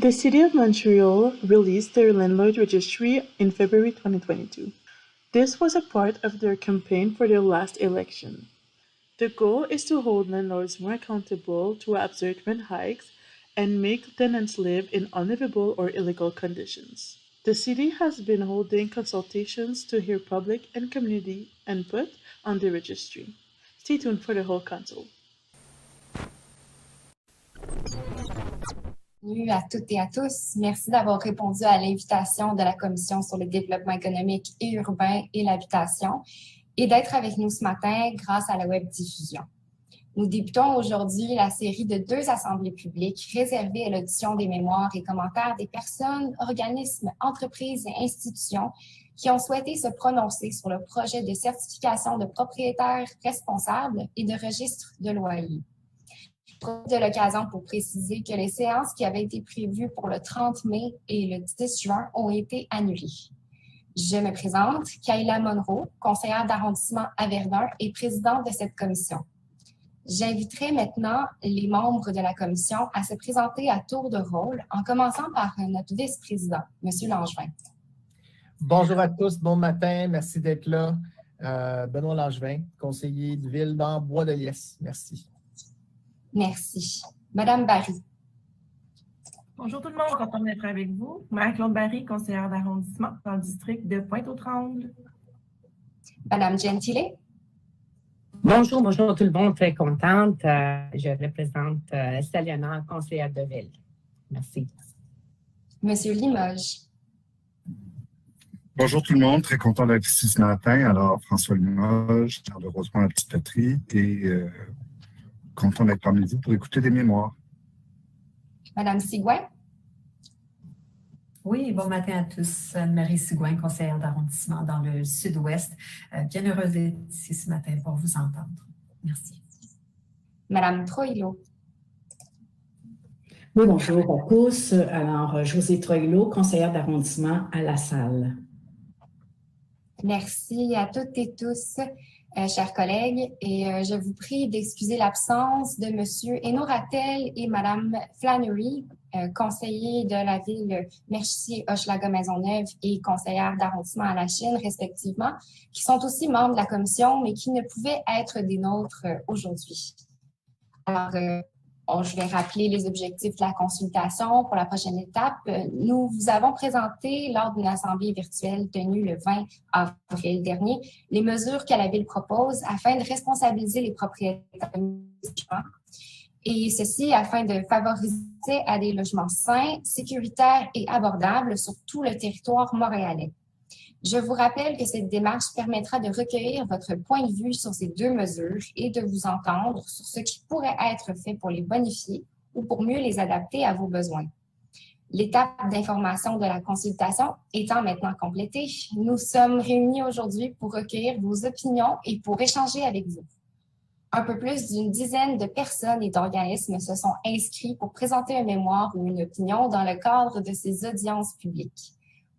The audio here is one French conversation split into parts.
The City of Montreal released their landlord registry in February 2022. This was a part of their campaign for their last election. The goal is to hold landlords more accountable to absurd rent hikes and make tenants live in unlivable or illegal conditions. The city has been holding consultations to hear public and community input on the registry. Stay tuned for the whole council. Bienvenue à toutes et à tous. Merci d'avoir répondu à l'invitation de la Commission sur le développement économique et urbain et l'habitation et d'être avec nous ce matin grâce à la web diffusion. Nous débutons aujourd'hui la série de 2 assemblées publiques réservées à l'audition des mémoires et commentaires des personnes, organismes, entreprises et institutions qui ont souhaité se prononcer sur le projet de certification de propriétaires responsables et de registre de loyers. Je profite de l'occasion pour préciser que les séances qui avaient été prévues pour le 30 mai et le 10 juin ont été annulées. Je me présente, Kayla Monroe, conseillère d'arrondissement à Verdun et présidente de cette commission. J'inviterai maintenant les membres de la commission à se présenter à tour de rôle, en commençant par notre vice-président, M. Langevin. Bonjour à tous, bon matin, merci d'être là. Benoît Langevin, conseiller de ville dans Bois-de-Liesse. Merci. Merci. Madame Barry. Bonjour tout le monde, content d'être avec vous. Marie-Claude Barry, conseillère d'arrondissement dans le district de Pointe-aux-Trembles. Madame Gentile. Bonjour tout le monde, très contente. Je représente Saliana, conseillère de ville. Merci. Monsieur Limoges. Bonjour tout le monde, très content d'être ici ce matin. Alors, François Limoges, maire de Rosemont-la-Petite-Patrie et content d'être parmi vous pour écouter des mémoires. Madame Sigouin. Oui, bon matin à tous. Anne-Marie Sigouin, conseillère d'arrondissement dans le sud-ouest. Bien heureuse d'être ici ce matin pour vous entendre. Merci. Madame Troilo. Oui, bonjour à tous. Alors, Josée Troilo, conseillère d'arrondissement à La Salle. Merci à toutes et tous, chers collègues, et je vous prie d'excuser l'absence de M. Eno Rattel et Mme Flannery, conseillers de la ville Mercier-Hochelaga-Maisonneuve et conseillère d'arrondissement à la Chine, respectivement, qui sont aussi membres de la commission, mais qui ne pouvaient être des nôtres aujourd'hui. Alors, je vais rappeler les objectifs de la consultation pour la prochaine étape. Nous vous avons présenté lors d'une assemblée virtuelle tenue le 20 avril dernier les mesures que la Ville propose afin de responsabiliser les propriétaires de logements et ceci afin de favoriser à des logements sains, sécuritaires et abordables sur tout le territoire montréalais. Je vous rappelle que cette démarche permettra de recueillir votre point de vue sur ces 2 mesures et de vous entendre sur ce qui pourrait être fait pour les bonifier ou pour mieux les adapter à vos besoins. L'étape d'information de la consultation étant maintenant complétée, nous sommes réunis aujourd'hui pour recueillir vos opinions et pour échanger avec vous. Un peu plus d'une dizaine de personnes et d'organismes se sont inscrits pour présenter un mémoire ou une opinion dans le cadre de ces audiences publiques.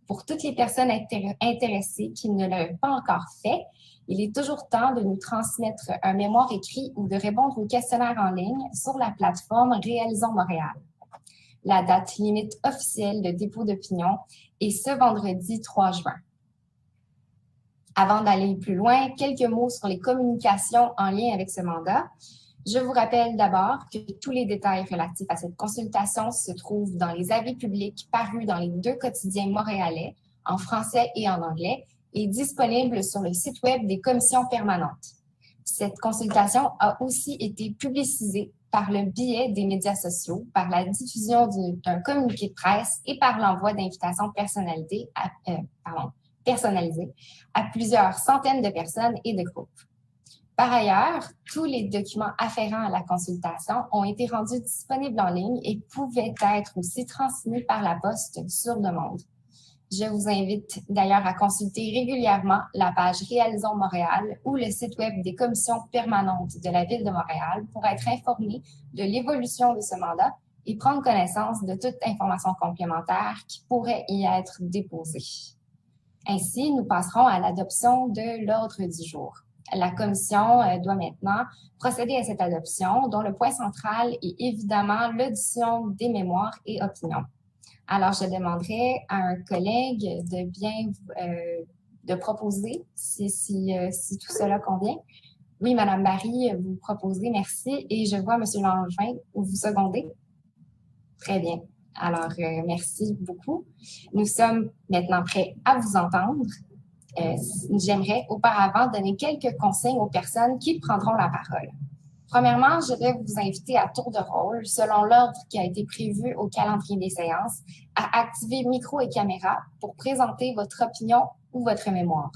Pour toutes les personnes intéressées qui ne l'ont pas encore fait, il est toujours temps de nous transmettre un mémoire écrit ou de répondre au questionnaire en ligne sur la plateforme Réalisons Montréal. La date limite officielle de dépôt d'opinion est ce vendredi 3 juin. Avant d'aller plus loin, quelques mots sur les communications en lien avec ce mandat. Je vous rappelle d'abord que tous les détails relatifs à cette consultation se trouvent dans les avis publics parus dans les 2 quotidiens montréalais, en français et en anglais, et disponibles sur le site web des commissions permanentes. Cette consultation a aussi été publicisée par le biais des médias sociaux, par la diffusion d'un communiqué de presse et par l'envoi d'invitations personnalisées à plusieurs centaines de personnes et de groupes. Par ailleurs, tous les documents afférents à la consultation ont été rendus disponibles en ligne et pouvaient être aussi transmis par la poste sur demande. Je vous invite d'ailleurs à consulter régulièrement la page Réalisons Montréal ou le site web des commissions permanentes de la Ville de Montréal pour être informé de l'évolution de ce mandat et prendre connaissance de toute information complémentaire qui pourrait y être déposée. Ainsi, nous passerons à l'adoption de l'ordre du jour. La commission doit maintenant procéder à cette adoption, dont le point central est évidemment l'audition des mémoires et opinions. Alors, je demanderai à un collègue de proposer si tout cela convient. Oui, Madame Barry, vous proposez, merci. Et je vois Monsieur Langevin, vous secondez. Très bien. Alors, merci beaucoup. Nous sommes maintenant prêts à vous entendre. J'aimerais auparavant donner quelques consignes aux personnes qui prendront la parole. Premièrement, je vais vous inviter à tour de rôle, selon l'ordre qui a été prévu au calendrier des séances, à activer micro et caméra pour présenter votre opinion ou votre mémoire.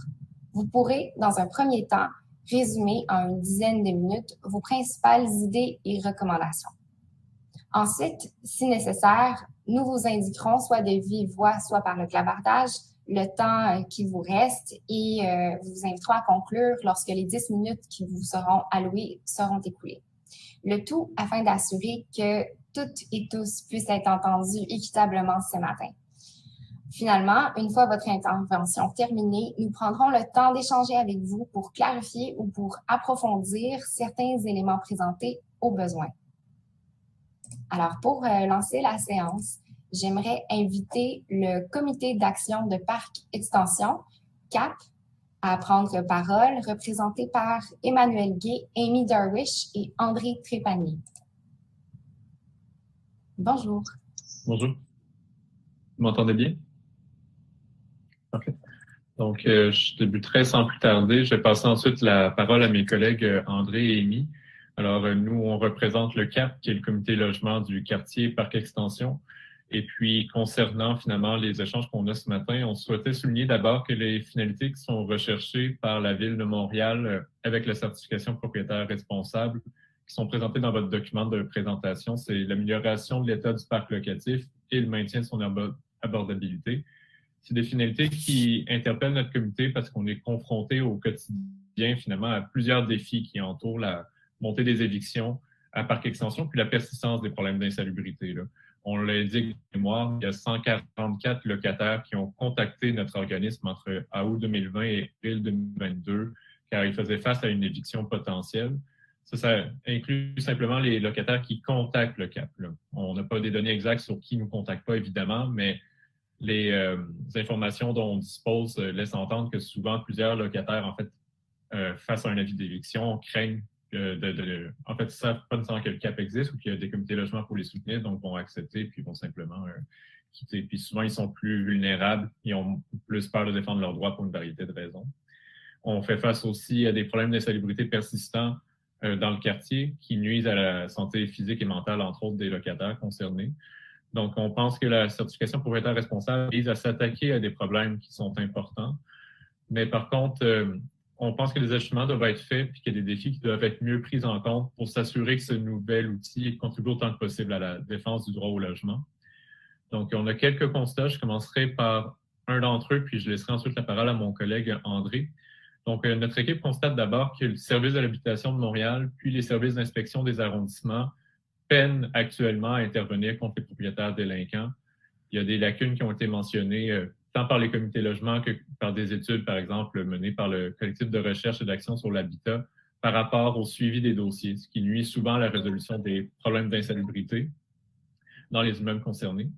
Vous pourrez, dans un premier temps, résumer en une dizaine de minutes vos principales idées et recommandations. Ensuite, si nécessaire, nous vous indiquerons soit de vive voix, soit par le clavardage, le temps qui vous reste et vous inviterons à conclure lorsque les 10 minutes qui vous seront allouées seront écoulées. Le tout afin d'assurer que toutes et tous puissent être entendus équitablement ce matin. Finalement, une fois votre intervention terminée, nous prendrons le temps d'échanger avec vous pour clarifier ou pour approfondir certains éléments présentés au besoin. Alors, pour lancer la séance, j'aimerais inviter le Comité d'action de Parc Extension, CAP, à prendre parole, représenté par Emmanuel Gay, Amy Darwish et André Trépanier. Bonjour. Bonjour. Vous m'entendez bien? Parfait. Donc, je débuterai sans plus tarder. Je vais passer ensuite la parole à mes collègues André et Amy. Alors, nous, on représente le CAP, qui est le comité logement du quartier Parc Extension. Et puis, concernant finalement les échanges qu'on a ce matin, on souhaitait souligner d'abord que les finalités qui sont recherchées par la Ville de Montréal avec la certification propriétaire responsable, qui sont présentées dans votre document de présentation, c'est l'amélioration de l'état du parc locatif et le maintien de son abordabilité. C'est des finalités qui interpellent notre comité parce qu'on est confronté au quotidien finalement à plusieurs défis qui entourent la montée des évictions à Parc Extension puis la persistance des problèmes d'insalubrité. On l'a dit de mémoire, il y a 144 locataires qui ont contacté notre organisme entre août 2020 et avril 2022 car ils faisaient face à une éviction potentielle. Ça inclut simplement les locataires qui contactent le CAP. On n'a pas des données exactes sur qui ne nous contacte pas, évidemment, mais les informations dont on dispose laissent entendre que souvent plusieurs locataires, en fait, face à un avis d'éviction, craignent en fait, ils ne savent pas nécessairement que le CAP existe ou qu'il y a des comités de logement pour les soutenir, donc vont accepter puis vont simplement quitter. Puis souvent, ils sont plus vulnérables, ils ont plus peur de défendre leurs droits pour une variété de raisons. On fait face aussi à des problèmes d'insalubrité persistants dans le quartier qui nuisent à la santé physique et mentale, entre autres, des locataires concernés. Donc, on pense que la certification propriétaire responsable vise à s'attaquer à des problèmes qui sont importants. Mais par contre, on pense que les ajustements doivent être faits et qu'il y a des défis qui doivent être mieux pris en compte pour s'assurer que ce nouvel outil contribue autant que possible à la défense du droit au logement. Donc, on a quelques constats. Je commencerai par un d'entre eux, puis je laisserai ensuite la parole à mon collègue André. Donc, notre équipe constate d'abord que le service de l'habitation de Montréal, puis les services d'inspection des arrondissements peinent actuellement à intervenir contre les propriétaires délinquants. Il y a des lacunes qui ont été mentionnées tant par les comités logement que par des études, par exemple, menées par le collectif de recherche et d'action sur l'habitat par rapport au suivi des dossiers, ce qui nuit souvent à la résolution des problèmes d'insalubrité dans les immeubles concernés.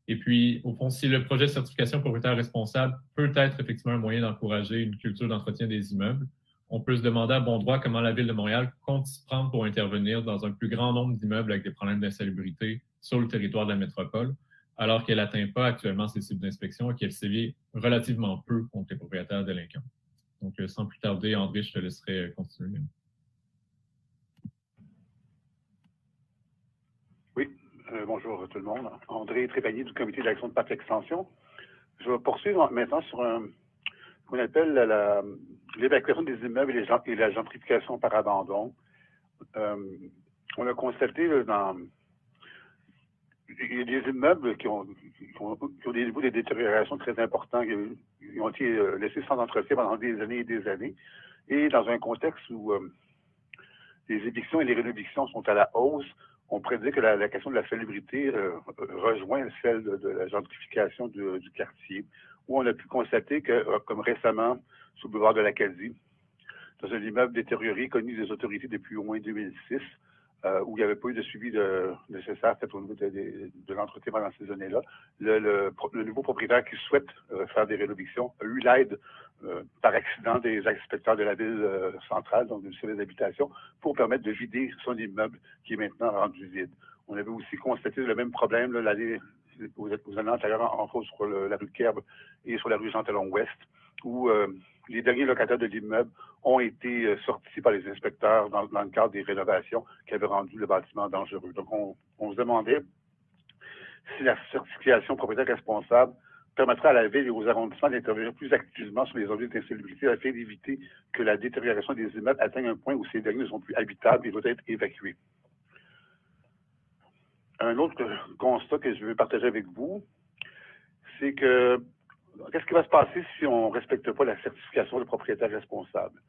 Et puis, au fond, si le projet de certification propriétaire responsable peut être effectivement un moyen d'encourager une culture d'entretien des immeubles, on peut se demander à bon droit comment la Ville de Montréal compte s'y prendre pour intervenir dans un plus grand nombre d'immeubles avec des problèmes d'insalubrité sur le territoire de la métropole, alors qu'elle n'atteint pas actuellement ces cibles d'inspection et qu'elle sévit relativement peu contre les propriétaires délinquants. Donc, sans plus tarder, André, je te laisserai continuer. Oui, bonjour tout le monde. André Trépanier du Comité d'action de Parc Extension. Je vais poursuivre maintenant sur ce qu'on appelle l'évacuation des immeubles et la gentrification par abandon. On a constaté il y a des immeubles qui ont des niveaux de détérioration très importants, qui ont été laissés sans entretien pendant des années et des années. Et dans un contexte où les évictions et les rénovictions sont à la hausse, on pourrait dire que la question de la salubrité rejoint celle de la gentrification du quartier, où on a pu constater que, comme récemment, sur le boulevard de l'Acadie, dans un immeuble détérioré connu des autorités depuis au moins 2006, où il n'y avait pas eu de suivi nécessaire peut-être au niveau de l'entretien pendant ces années-là. Le nouveau propriétaire qui souhaite faire des rénovations a eu l'aide par accident des inspecteurs de la ville centrale, donc du service d'habitation, pour permettre de vider son immeuble qui est maintenant rendu vide. On avait aussi constaté le même problème l'année aux années antérieures, entre autres sur la rue Kerbe et sur la rue Jean-Talon-Ouest, où les derniers locataires de l'immeuble ont été sortis par les inspecteurs dans le cadre des rénovations qui avaient rendu le bâtiment dangereux. Donc, on se demandait si la certification propriétaire responsable permettrait à la ville et aux arrondissements d'intervenir plus activement sur les enjeux d'insalubrité afin d'éviter que la détérioration des immeubles atteigne un point où ces derniers ne sont plus habitables et doivent être évacués. Un autre constat que je veux partager avec vous, c'est que qu'est-ce qui va se passer si on ne respecte pas la certification de propriétaire responsable?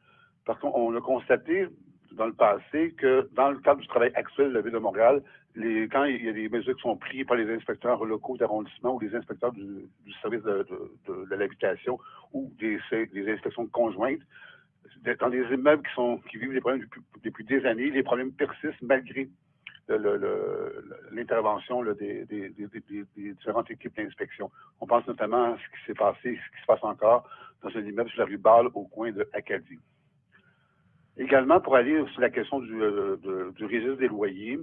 Parce qu'on a constaté dans le passé que dans le cadre du travail actuel de la Ville de Montréal, quand il y a des mesures qui sont prises par les inspecteurs locaux d'arrondissement ou les inspecteurs du service de l'habitation ou des inspections conjointes, dans des immeubles qui vivent des problèmes depuis des années, les problèmes persistent malgré l'intervention des différentes équipes d'inspection. On pense notamment à ce qui s'est passé, ce qui se passe encore dans un immeuble sur la rue Bâle au coin de Acadie. Également, pour aller sur la question du registre des loyers,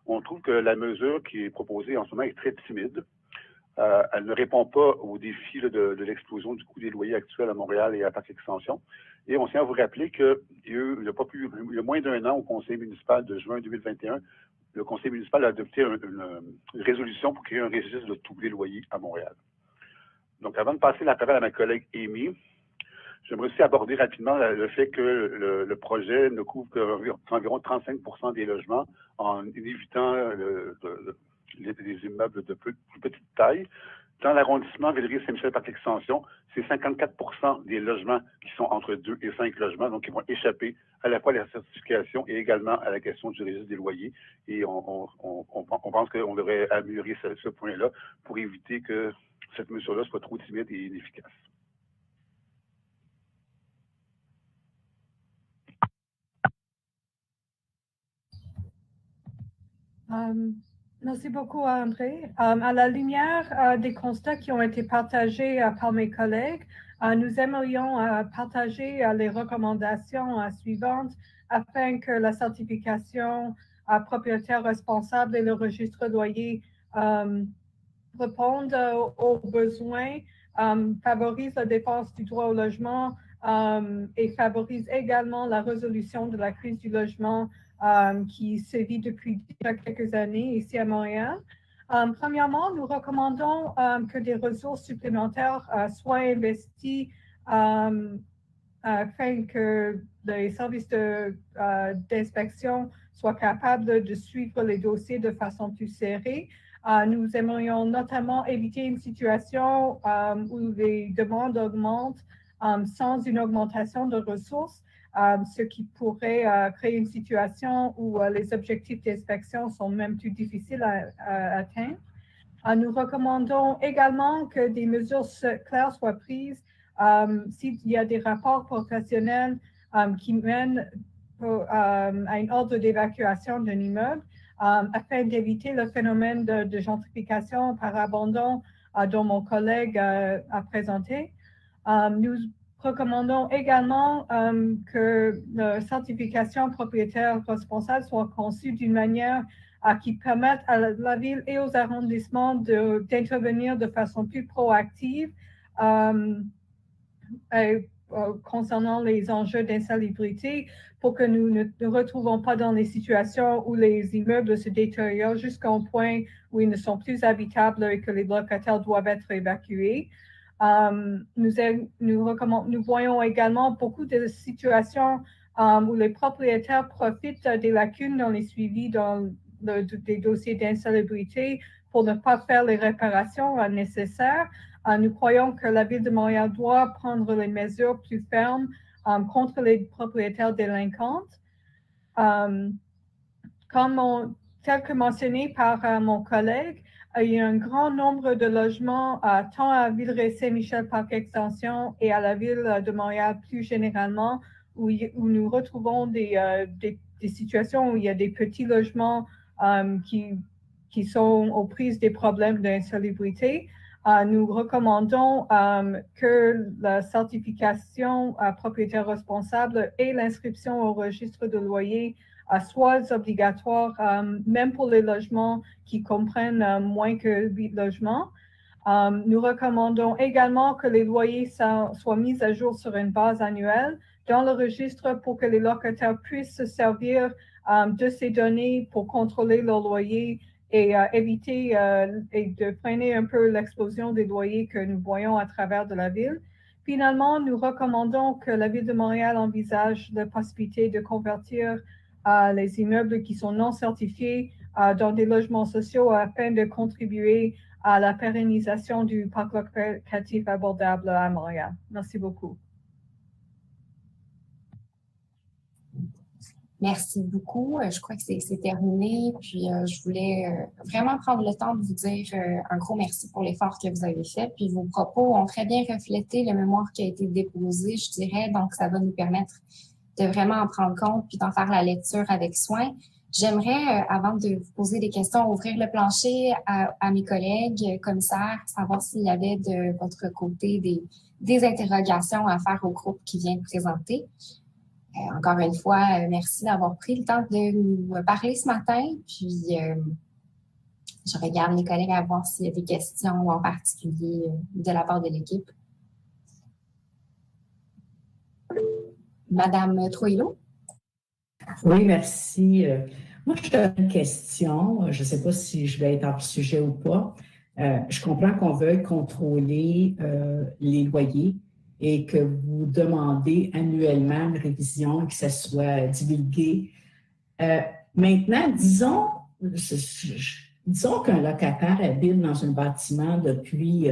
on trouve que la mesure qui est proposée en ce moment est très timide. Elle ne répond pas aux défis de l'explosion du coût des loyers actuels à Montréal et à Parc Extension. Et on tient à vous rappeler qu'il y a moins d'un an au Conseil municipal de juin 2021, le Conseil municipal a adopté une résolution pour créer un registre de tous les loyers à Montréal. Donc, avant de passer la parole à ma collègue Amy, j'aimerais aussi aborder rapidement le fait que le projet ne couvre qu'environ 35% des logements en évitant les immeubles de plus petite taille. Dans l'arrondissement Villeray-Saint-Michel-Parc-Extension, c'est 54% des logements qui sont entre 2 et 5 logements, donc qui vont échapper à la fois à la certification et également à la question du registre des loyers. Et on pense qu'on devrait améliorer ce point-là pour éviter que cette mesure-là soit trop timide et inefficace. Merci beaucoup, André. À la lumière des constats qui ont été partagés par mes collègues, nous aimerions partager les recommandations suivantes afin que la certification propriétaire responsable et le registre loyer répondent aux besoins, favorisent la défense du droit au logement et favorisent également la résolution de la crise du logement qui sévit depuis déjà quelques années ici à Montréal. Premièrement, nous recommandons que des ressources supplémentaires soient investies afin que les services d'inspection soient capables de suivre les dossiers de façon plus serrée. Nous aimerions notamment éviter une situation où les demandes augmentent sans une augmentation de ressources, ce qui pourrait créer une situation où les objectifs d'inspection sont même plus difficiles à atteindre. Nous recommandons également que des mesures claires soient prises s'il y a des rapports professionnels qui mènent à un ordre d'évacuation d'un immeuble afin d'éviter le phénomène de gentrification par abandon dont mon collègue a présenté. Nous recommandons également que la certification propriétaire responsable soit conçue d'une manière qui permette à la ville et aux arrondissements d'intervenir de façon plus proactive concernant les enjeux d'insalubrité pour que nous ne nous retrouvons pas dans des situations où les immeubles se détériorent jusqu'au point où ils ne sont plus habitables et que les locataires doivent être évacués. Nous voyons également beaucoup de situations où les propriétaires profitent des lacunes dans les suivis des dossiers d'insalubrité pour ne pas faire les réparations nécessaires. Nous croyons que la Ville de Montréal doit prendre les mesures plus fermes contre les propriétaires délinquants. Tel que mentionné par mon collègue, il y a un grand nombre de logements tant à Villeray-Saint-Michel Parc Extension et à la Ville de Montréal plus généralement où nous retrouvons des des situations où il y a des petits logements qui sont aux prises des problèmes d'insalubrité, nous recommandons que la certification propriétaire responsable et l'inscription au registre de loyer soient obligatoires, même pour les logements qui comprennent moins que 8 logements. Nous recommandons également que les loyers soient mis à jour sur une base annuelle dans le registre pour que les locataires puissent se servir de ces données pour contrôler leur loyer et éviter et de freiner un peu l'explosion des loyers que nous voyons à travers de la ville. Finalement, nous recommandons que la Ville de Montréal envisage la possibilité de convertir les immeubles qui sont non certifiés dans des logements sociaux afin de contribuer à la pérennisation du parc locatif abordable à Montréal. Merci beaucoup. Merci beaucoup. Je crois que c'est terminé. Puis, je voulais vraiment prendre le temps de vous dire un gros merci pour l'effort que vous avez fait. Puis, vos propos ont très bien reflété le mémoire qui a été déposé, je dirais. Donc, ça va nous permettre de vraiment en prendre compte puis d'en faire la lecture avec soin. J'aimerais, avant de vous poser des questions, ouvrir le plancher à mes collègues commissaires, savoir s'il y avait de votre côté des interrogations à faire au groupe qui vient de présenter. Encore une fois, merci d'avoir pris le temps de nous parler ce matin. Puis, je regarde mes collègues à voir s'il y a des questions en particulier de la part de l'équipe. Madame Troillo? Oui, merci. Moi, j'ai une question. Je ne sais pas si je vais être hors sujet ou pas. Je comprends qu'on veuille contrôler les loyers et que vous demandez annuellement une révision, que ça soit divulgué. Maintenant, disons qu'un locataire habite dans un bâtiment depuis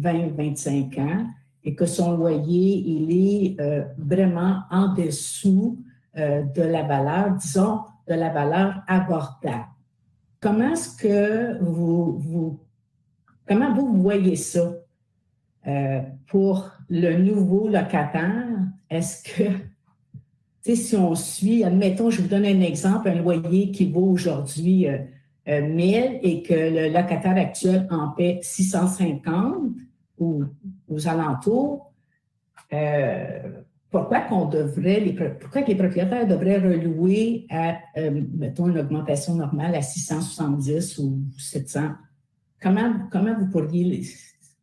20-25 ans et que son loyer, il est vraiment en dessous de la valeur, disons, de la valeur abordable. Comment est-ce que comment vous voyez ça pour le nouveau locataire? Est-ce que, tu sais, si on suit, admettons, je vous donne un exemple, un loyer qui vaut aujourd'hui 1000 et que le locataire actuel en paie 650 ou aux alentours, pourquoi que les propriétaires devraient relouer à, mettons, une augmentation normale à 670 ou 700? Comment vous pourriez,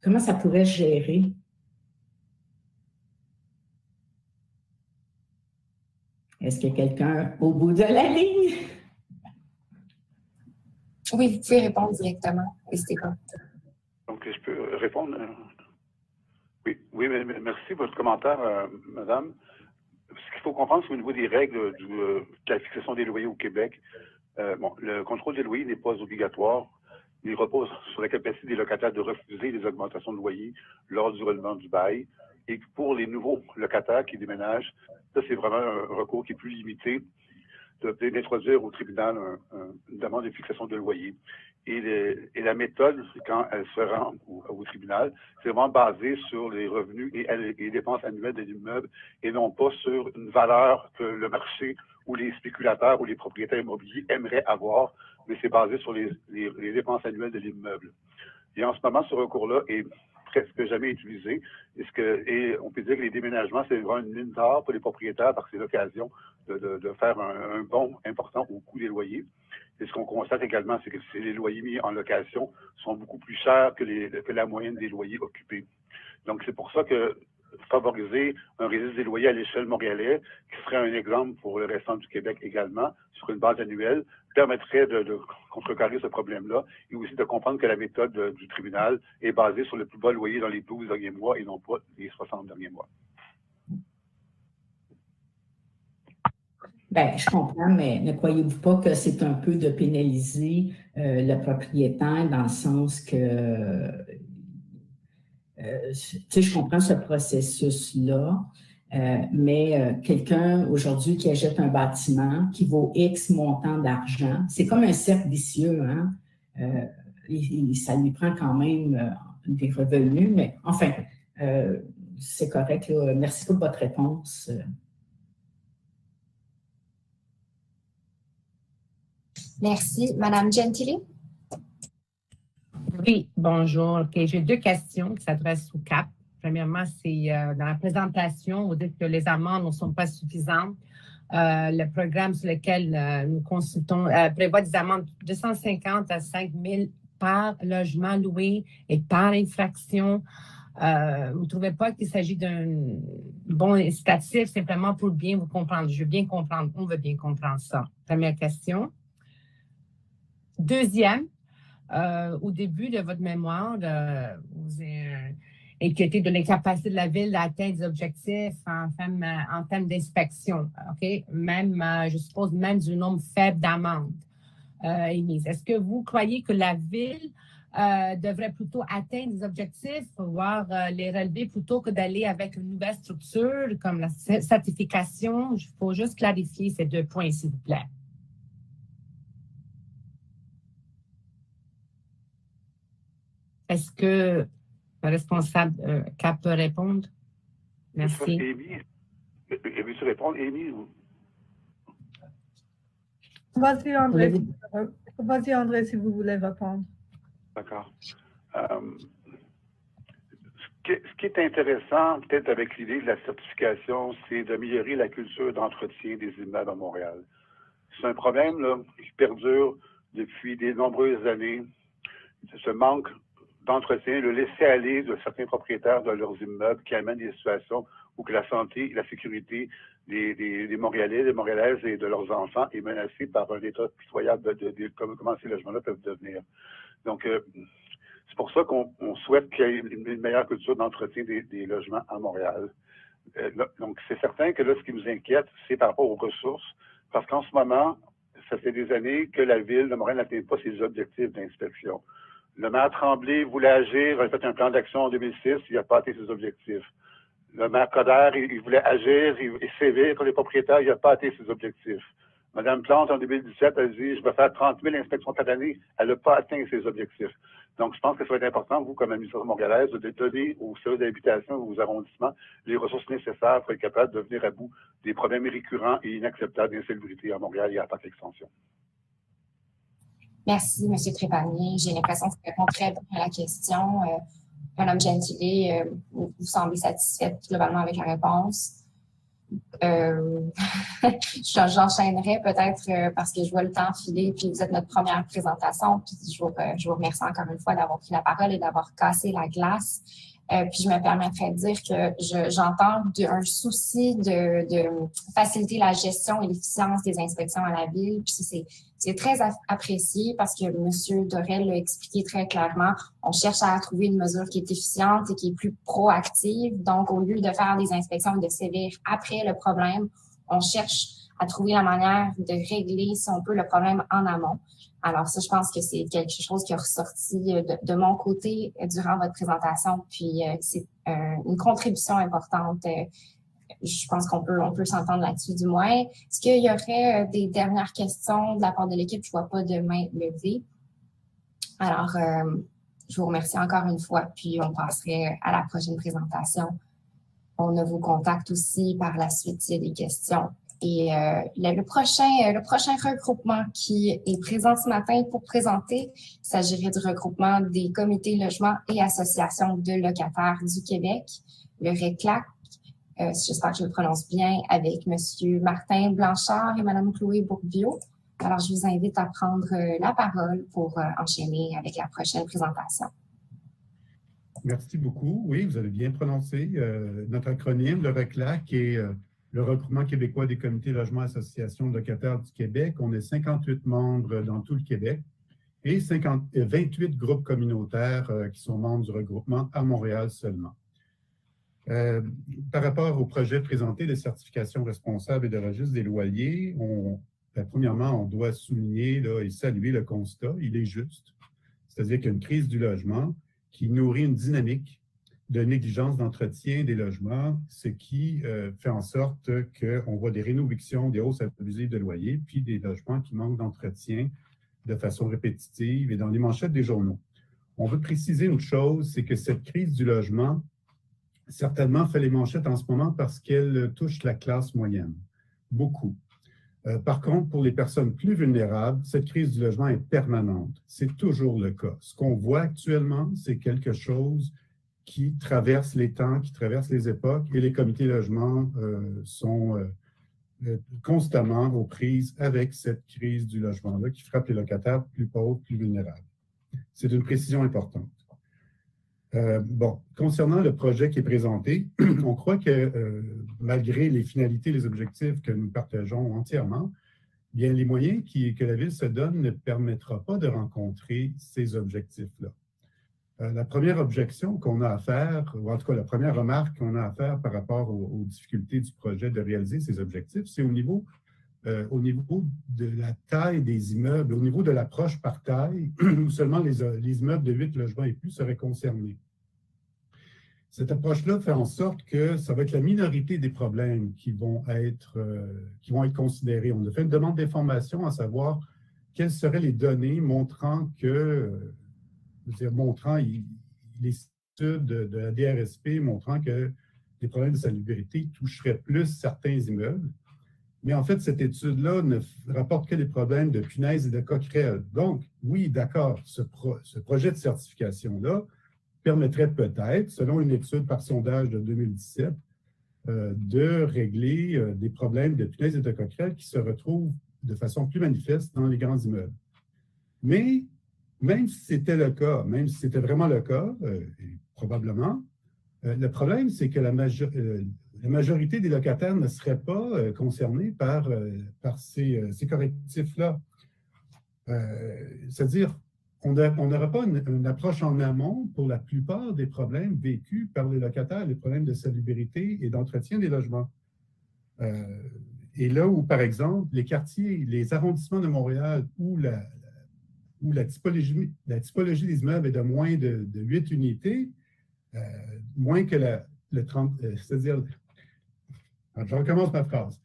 comment ça pourrait se gérer? Est-ce qu'il y a quelqu'un au bout de la ligne? Oui, vous pouvez répondre directement. N'hésitez pas. Donc, je peux répondre? Oui, merci de votre commentaire, madame. Ce qu'il faut comprendre, c'est au niveau des règles de la fixation des loyers au Québec. Le contrôle des loyers n'est pas obligatoire. Il repose sur la capacité des locataires de refuser les augmentations de loyer lors du renouvellement du bail. Et pour les nouveaux locataires qui déménagent, ça, c'est vraiment un recours qui est plus limité d'introduire au tribunal une demande de fixation de loyer. Et la méthode, quand elle se rend au tribunal, c'est vraiment basé sur les revenus et les dépenses annuelles de l'immeuble et non pas sur une valeur que le marché ou les spéculateurs ou les propriétaires immobiliers aimeraient avoir, mais c'est basé sur les dépenses annuelles de l'immeuble. Et en ce moment, ce recours-là est presque jamais utilisé. Et on peut dire que les déménagements, c'est vraiment une mine d'or pour les propriétaires parce que c'est l'occasion de faire un bond important au coût des loyers. Et ce qu'on constate également, c'est que les loyers mis en location sont beaucoup plus chers que la moyenne des loyers occupés. Donc, c'est pour ça que favoriser un registre des loyers à l'échelle montréalaise, qui serait un exemple pour le restant du Québec également, sur une base annuelle, permettrait de contrecarrer ce problème-là et aussi de comprendre que la méthode du tribunal est basée sur le plus bas loyer dans les 12 derniers mois et non pas les 60 derniers mois. Bien, je comprends, mais ne croyez-vous pas que c'est un peu de pénaliser le propriétaire dans le sens que, tu sais, je comprends ce processus-là, mais quelqu'un aujourd'hui qui achète un bâtiment qui vaut X montant d'argent, c'est comme un cercle vicieux, hein? Ça lui prend quand même des revenus, mais enfin, c'est correct, là. Merci pour votre réponse. Merci. Madame Gentili? Oui, bonjour. Okay, j'ai 2 questions qui s'adressent au CAP. Premièrement, c'est dans la présentation, vous dites que les amendes ne sont pas suffisantes. Le programme sur lequel nous consultons prévoit des amendes de 250 à 5 000 par logement loué et par infraction. Vous ne trouvez pas qu'il s'agit d'un bon incitatif simplement pour bien vous comprendre? Je veux bien comprendre, on veut bien comprendre ça. Première question. Deuxième, au début de votre mémoire, vous êtes inquiété de l'incapacité de la Ville d'atteindre des objectifs en termes d'inspection, OK? Même, je suppose, même du nombre faible d'amendes émises. Est-ce que vous croyez que la Ville devrait plutôt atteindre des objectifs, voire les relever plutôt que d'aller avec une nouvelle structure comme la certification? Il faut juste clarifier ces 2 points, s'il vous plaît. Est-ce que le responsable CAP peut répondre? Merci. Veux-tu répondre, Amy? Vas-y, André. Vas-y, André, si vous voulez répondre. D'accord. Ce qui est intéressant, peut-être avec l'idée de la certification, c'est d'améliorer la culture d'entretien des immeubles à Montréal. C'est un problème là, qui perdure depuis de nombreuses années. Ce manque d'entretien, le laisser-aller de certains propriétaires de leurs immeubles qui amènent des situations où que la santé et la sécurité des Montréalais, des Montréalaises et de leurs enfants est menacée par un état pitoyable de comment ces logements-là peuvent devenir. Donc, c'est pour ça qu'on souhaite qu'il y ait une meilleure culture d'entretien des logements à Montréal. Donc, c'est certain que là, ce qui nous inquiète, c'est par rapport aux ressources, parce qu'en ce moment, ça fait des années que la Ville de Montréal n'atteint pas ses objectifs d'inspection. Le maire Tremblay voulait agir, il a fait un plan d'action en 2006, il n'a pas atteint ses objectifs. Le maire Coderre, il voulait agir et sévir pour les propriétaires, il n'a pas atteint ses objectifs. Madame Plante, en 2017, a dit, je vais faire 30 000 inspections par année. Elle n'a pas atteint ses objectifs. Donc, je pense que ça va être important, vous, comme administration montréalaise, de donner aux services d'habitation, aux arrondissements, les ressources nécessaires pour être capable de venir à bout des problèmes récurrents et inacceptables d'insalubrité à Montréal et à Parc Extension. Merci, M. Trépanier. J'ai l'impression que ça répond très bien à la question. Mme Gentili, vous semblez satisfaite globalement avec la réponse. J'enchaînerai peut-être parce que je vois le temps filer, puis vous êtes notre première présentation, puis je vous remercie encore une fois d'avoir pris la parole et d'avoir cassé la glace. Puis je me permettrais de dire que j'entends un souci de faciliter la gestion et l'efficience des inspections à la Ville. Puis c'est très apprécié parce que M. Dorel l'a expliqué très clairement. On cherche à trouver une mesure qui est efficiente et qui est plus proactive. Donc, au lieu de faire des inspections et de sévir après le problème, on cherche à trouver la manière de régler, si on peut, le problème en amont. Alors ça, je pense que c'est quelque chose qui est ressorti de mon côté durant votre présentation, puis c'est une contribution importante. Je pense qu'on peut s'entendre là-dessus du moins. Est-ce qu'il y aurait des dernières questions de la part de l'équipe? Je ne vois pas de main levée. Alors, je vous remercie encore une fois, puis on passerait à la prochaine présentation. On vous contacte aussi par la suite s'il y a des questions. Et le prochain regroupement qui est présent ce matin pour présenter, il s'agirait du regroupement des comités logements et associations de locataires du Québec, le RECLAC. J'espère que je le prononce bien, avec M. Martin Blanchard et Mme Chloé Bourbiau. Alors, je vous invite à prendre la parole pour enchaîner avec la prochaine présentation. Merci beaucoup. Oui, vous avez bien prononcé notre acronyme, le RECLAC, est le regroupement québécois des comités logements associations de locataires du Québec. On est 58 membres dans tout le Québec et 28 groupes communautaires qui sont membres du regroupement à Montréal seulement. Par rapport au projet présenté de certification responsable et de registre des loyers, premièrement, on doit souligner et saluer le constat, il est juste. C'est-à-dire qu'il y a une crise du logement qui nourrit une dynamique de négligence d'entretien des logements, ce qui fait en sorte qu'on voit des rénovictions, des hausses abusives de loyers, puis des logements qui manquent d'entretien de façon répétitive et dans les manchettes des journaux. On veut préciser une chose, c'est que cette crise du logement, certainement fait les manchettes en ce moment parce qu'elle touche la classe moyenne, beaucoup. Par contre, pour les personnes plus vulnérables, cette crise du logement est permanente. C'est toujours le cas. Ce qu'on voit actuellement, c'est quelque chose qui traverse les temps, qui traverse les époques, et les comités logement sont constamment aux prises avec cette crise du logement-là qui frappe les locataires plus pauvres, plus vulnérables. C'est une précision importante. Concernant le projet qui est présenté, on croit que malgré les finalités, les objectifs que nous partageons entièrement, bien, les moyens que la Ville se donne ne permettra pas de rencontrer ces objectifs-là. La première objection qu'on a à faire, ou en tout cas la première remarque qu'on a à faire par rapport aux difficultés du projet de réaliser ces objectifs, c'est au niveau de la taille des immeubles, au niveau de l'approche par taille, où seulement les immeubles de 8 logements et plus seraient concernés. Cette approche-là fait en sorte que ça va être la minorité des problèmes qui vont être considérés. On a fait une demande d'information à savoir quelles seraient les données montrant les études de la DRSP montrant que les problèmes de salubrité toucheraient plus certains immeubles. Mais en fait, cette étude-là ne rapporte que les problèmes de punaises et de coquerelles. Donc, oui, d'accord, ce projet de certification-là permettrait peut-être, selon une étude par sondage de 2017, de régler des problèmes de punaises et de coquerelles qui se retrouvent de façon plus manifeste dans les grands immeubles. Mais même si c'était le cas, même si c'était vraiment le cas, probablement, le problème, c'est que la majorité des locataires ne seraient pas concernés par ces correctifs-là. C'est-à-dire, on n'aura pas une approche en amont pour la plupart des problèmes vécus par les locataires, les problèmes de salubrité et d'entretien des logements. Et là où, par exemple, les quartiers, les arrondissements de Montréal où la typologie des immeubles est de moins de 8 unités, moins que le 30, c'est-à-dire, je recommence ma phrase.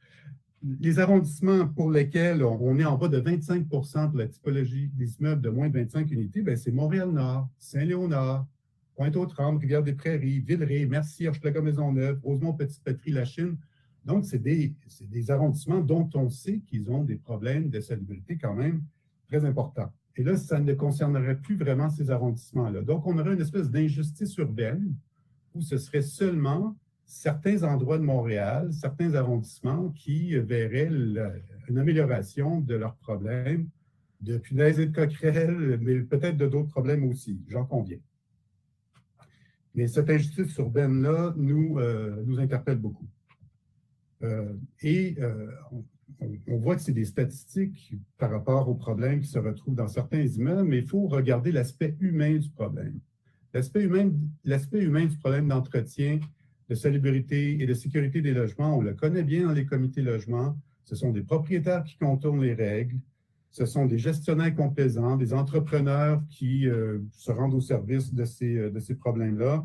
Les arrondissements pour lesquels on est en bas de 25 pour la typologie des immeubles de moins de 25 unités, c'est Montréal-Nord, Saint-Léonard, Pointe-aux-Trembles, Rivière-des-Prairies, Villeray, Mercier, Hochelaga-Maisonneuve, Rosemont-Petite-Patrie, La Chine. Donc, c'est des arrondissements dont on sait qu'ils ont des problèmes de salubrité quand même très importants. Et là, ça ne concernerait plus vraiment ces arrondissements-là. Donc, on aurait une espèce d'injustice urbaine où ce serait seulement certains endroits de Montréal, certains arrondissements qui verraient une amélioration de leurs problèmes de punaises et de coquerelles, mais peut-être de d'autres problèmes aussi, j'en conviens. Mais cette injustice urbaine-là nous interpelle beaucoup. On voit que c'est des statistiques par rapport aux problèmes qui se retrouvent dans certains immeubles, mais il faut regarder l'aspect humain du problème. L'aspect humain du problème d'entretien, de salubrité et de sécurité des logements, on le connaît bien dans les comités logements. Ce sont des propriétaires qui contournent les règles. Ce sont des gestionnaires complaisants, des entrepreneurs qui se rendent au service de ces problèmes-là,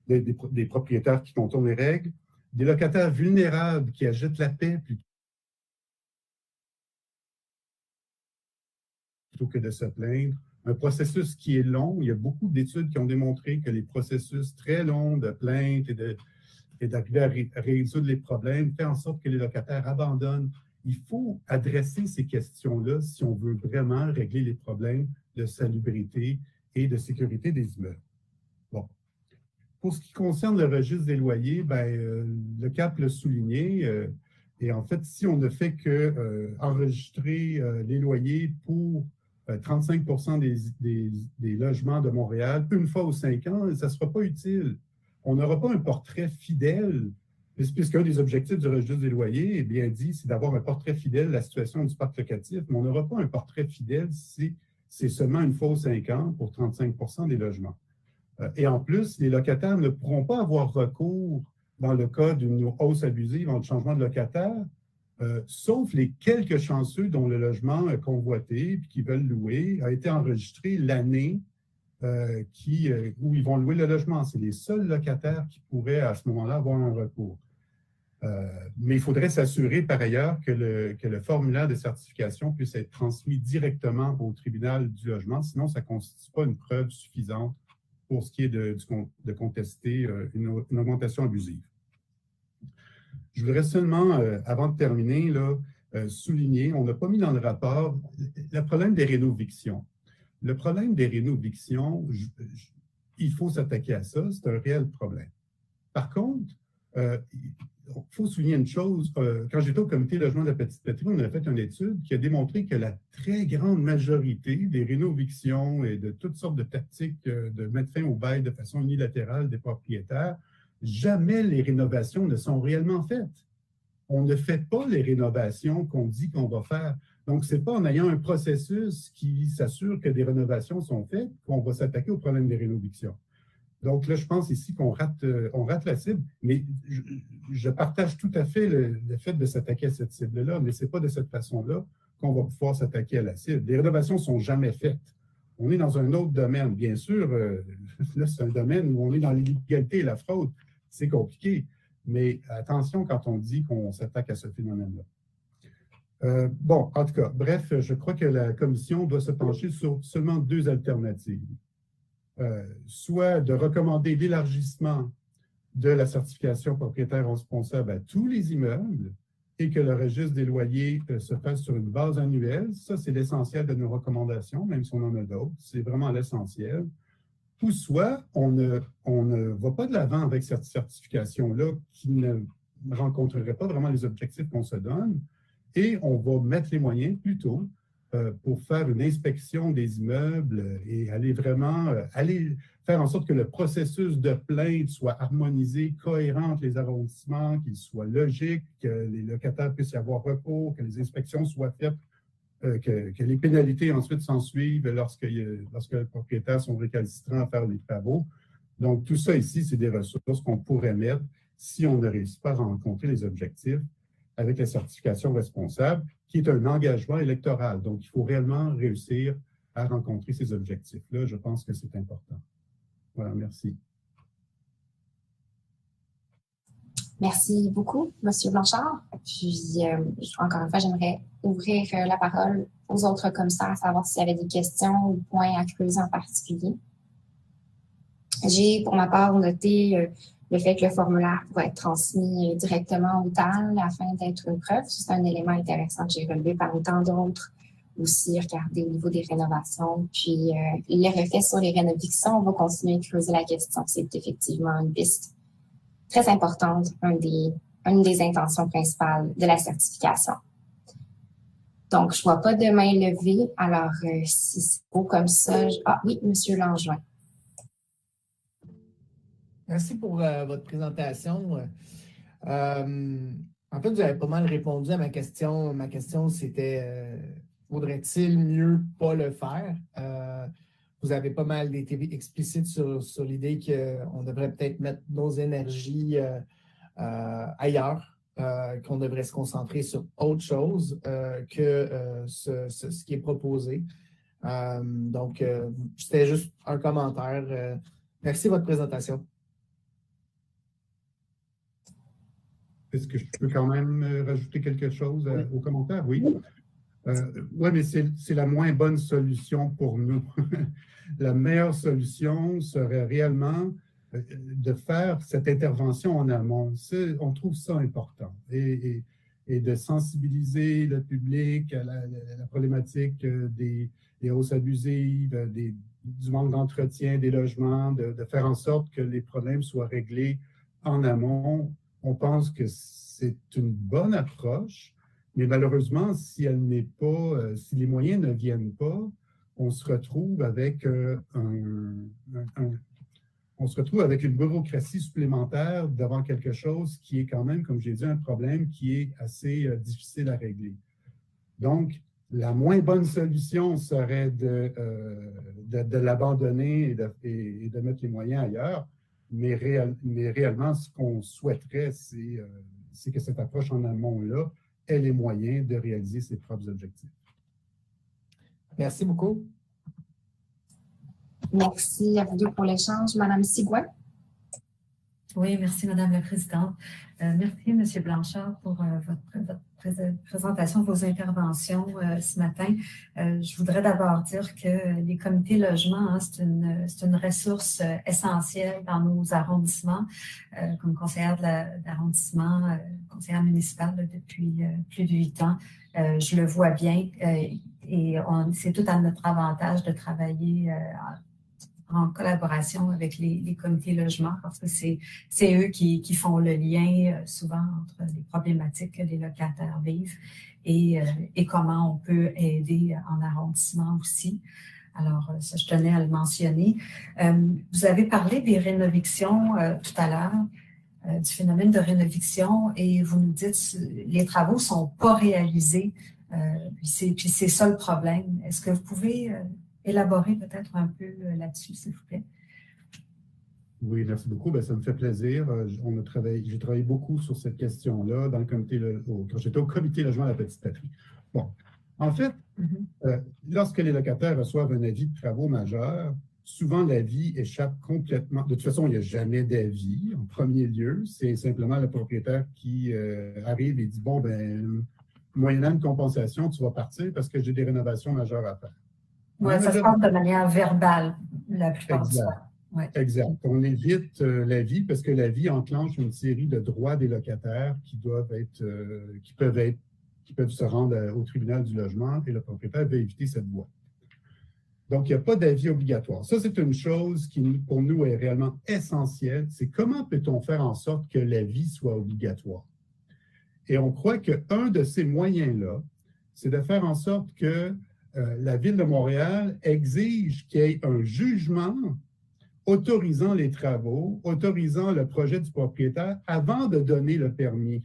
des propriétaires qui contournent les règles, des locataires vulnérables qui agitent la paix plutôt que de se plaindre. Un processus qui est long. Il y a beaucoup d'études qui ont démontré que les processus très longs de plainte et d'arriver à résoudre les problèmes fait en sorte que les locataires abandonnent. Il faut adresser ces questions-là si on veut vraiment régler les problèmes de salubrité et de sécurité des immeubles. Bon. Pour ce qui concerne le registre des loyers, le CAP l'a souligné. Et en fait, si on ne fait que enregistrer les loyers pour 35 des logements de Montréal, une fois aux 5 ans, ça ne sera pas utile. On n'aura pas un portrait fidèle, puisqu'un des objectifs du registre des loyers, est bien dit, c'est d'avoir un portrait fidèle de la situation du parc locatif, mais on n'aura pas un portrait fidèle si c'est seulement une fois aux 5 ans pour 35 des logements. Et en plus, les locataires ne pourront pas avoir recours dans le cas d'une hausse abusive en changement de locataire, sauf les quelques chanceux dont le logement convoité et qui veulent louer a été enregistré l'année où ils vont louer le logement. C'est les seuls locataires qui pourraient à ce moment-là avoir un recours. Mais il faudrait s'assurer par ailleurs que le formulaire de certification puisse être transmis directement au tribunal du logement, sinon ça ne constitue pas une preuve suffisante pour ce qui est de contester une augmentation abusive. Je voudrais seulement, avant de terminer, là, souligner, on n'a pas mis dans le rapport le problème des rénovictions. Le problème des rénovictions, il faut s'attaquer à ça, c'est un réel problème. Par contre, il faut souligner une chose. Quand j'étais au comité logement de la Petite-Patrie, on a fait une étude qui a démontré que la très grande majorité des rénovictions et de toutes sortes de tactiques de mettre fin au bail de façon unilatérale des propriétaires, jamais les rénovations ne sont réellement faites. On ne fait pas les rénovations qu'on dit qu'on va faire. Donc, ce n'est pas en ayant un processus qui s'assure que des rénovations sont faites qu'on va s'attaquer au problème des rénovictions. Donc là, je pense ici qu'on rate la cible, mais je partage tout à fait le fait de s'attaquer à cette cible-là, mais ce n'est pas de cette façon-là qu'on va pouvoir s'attaquer à la cible. Les rénovations ne sont jamais faites. On est dans un autre domaine. Bien sûr, là, c'est un domaine où on est dans l'illégalité et la fraude. C'est compliqué, mais attention quand on dit qu'on s'attaque à ce phénomène-là. Bon, en tout cas, bref, je crois que la commission doit se pencher sur seulement deux alternatives. Soit de recommander l'élargissement de la certification propriétaire responsable à tous les immeubles et que le registre des loyers se fasse sur une base annuelle. Ça, c'est l'essentiel de nos recommandations, même si on en a d'autres. C'est vraiment l'essentiel. Ou soit on ne va pas de l'avant avec cette certification-là qui ne rencontrerait pas vraiment les objectifs qu'on se donne et on va mettre les moyens plutôt pour faire une inspection des immeubles et aller vraiment faire en sorte que le processus de plainte soit harmonisé, cohérent entre les arrondissements, qu'il soit logique, que les locataires puissent y avoir recours, que les inspections soient faites, que les pénalités ensuite s'en suivent lorsque les propriétaires sont récalcitrants à faire les travaux. Donc, tout ça ici, c'est des ressources qu'on pourrait mettre si on ne réussit pas à rencontrer les objectifs avec la certification responsable, qui est un engagement électoral. Donc, il faut réellement réussir à rencontrer ces objectifs-là. Je pense que c'est important. Voilà, merci. Merci beaucoup, M. Blanchard. Puis, encore une fois, j'aimerais ouvrir la parole aux autres commissaires, savoir s'il y avait des questions ou points à creuser en particulier. J'ai, pour ma part, noté le fait que le formulaire pourrait être transmis directement au TAL afin d'être une preuve. C'est un élément intéressant que j'ai relevé parmi tant d'autres. Aussi, regarder au niveau des rénovations. Puis, les refaits sur les rénovations, on va continuer de creuser la question. C'est effectivement une piste très importante, une des intentions principales de la certification. Donc, je ne vois pas de main levée. Alors, si c'est beau comme ça... Ah oui, M. Langevin. Merci pour votre présentation. En fait, vous avez pas mal répondu à ma question. Ma question, c'était faudrait-il mieux pas le faire? Vous avez pas mal été explicite sur l'idée qu'on devrait peut-être mettre nos énergies ailleurs, qu'on devrait se concentrer sur autre chose que ce qui est proposé. Donc, c'était juste un commentaire. Merci de votre présentation. Est-ce que je peux quand même rajouter quelque chose au commentaire? Oui. Oui, mais c'est la moins bonne solution pour nous. La meilleure solution serait réellement de faire cette intervention en amont. On trouve ça important. Et de sensibiliser le public à la problématique des hausses abusives, du manque d'entretien des logements, de faire en sorte que les problèmes soient réglés en amont. On pense que c'est une bonne approche, mais malheureusement, si les moyens ne viennent pas, on se retrouve avec une bureaucratie supplémentaire devant quelque chose qui est quand même, comme j'ai dit, un problème qui est assez difficile à régler. Donc, la moins bonne solution serait de l'abandonner et de mettre les moyens ailleurs. Mais réellement, ce qu'on souhaiterait, c'est que cette approche en amont-là ait les moyens de réaliser ses propres objectifs. Merci beaucoup. Merci à vous deux pour l'échange. Madame Sigouin. Oui, merci, Madame la Présidente. Merci, M. Blanchard, pour votre présentation de vos interventions ce matin. Je voudrais d'abord dire que les comités logements, hein, c'est une ressource essentielle dans nos arrondissements. Comme conseillère d'arrondissement, conseillère municipale depuis plus de 8 ans, je le vois bien et c'est tout à notre avantage de travailler en collaboration avec les comités logements parce que c'est eux qui font le lien souvent entre les problématiques que les locataires vivent et comment on peut aider en arrondissement aussi. Alors, ça, je tenais à le mentionner. Vous avez parlé des rénovictions tout à l'heure, du phénomène de rénoviction et vous nous dites les travaux ne sont pas réalisés. Puis c'est ça le problème. Est-ce que vous pouvez élaborer peut-être un peu là-dessus, s'il vous plaît? Oui, merci beaucoup. Bien, ça me fait plaisir. J'ai travaillé beaucoup sur cette question-là dans le comité, quand j'étais au comité logement à la Petite Patrie. Bon, en fait, lorsque les locataires reçoivent un avis de travaux majeurs, souvent l'avis échappe complètement. De toute façon, il n'y a jamais d'avis en premier lieu. C'est simplement le propriétaire qui arrive et dit, bon, ben, moyennant une compensation, tu vas partir parce que j'ai des rénovations majeures à faire. Oui, ça se passe de manière verbale la plupart du temps. Ouais. Exact. On évite l'avis parce que l'avis enclenche une série de droits des locataires qui peuvent se rendre au tribunal du logement et le propriétaire veut éviter cette voie. Donc, il n'y a pas d'avis obligatoire. Ça, c'est une chose qui, pour nous, est réellement essentielle. C'est comment peut-on faire en sorte que l'avis soit obligatoire? Et on croit qu'un de ces moyens-là, c'est de faire en sorte que la Ville de Montréal exige qu'il y ait un jugement autorisant les travaux, autorisant le projet du propriétaire avant de donner le permis.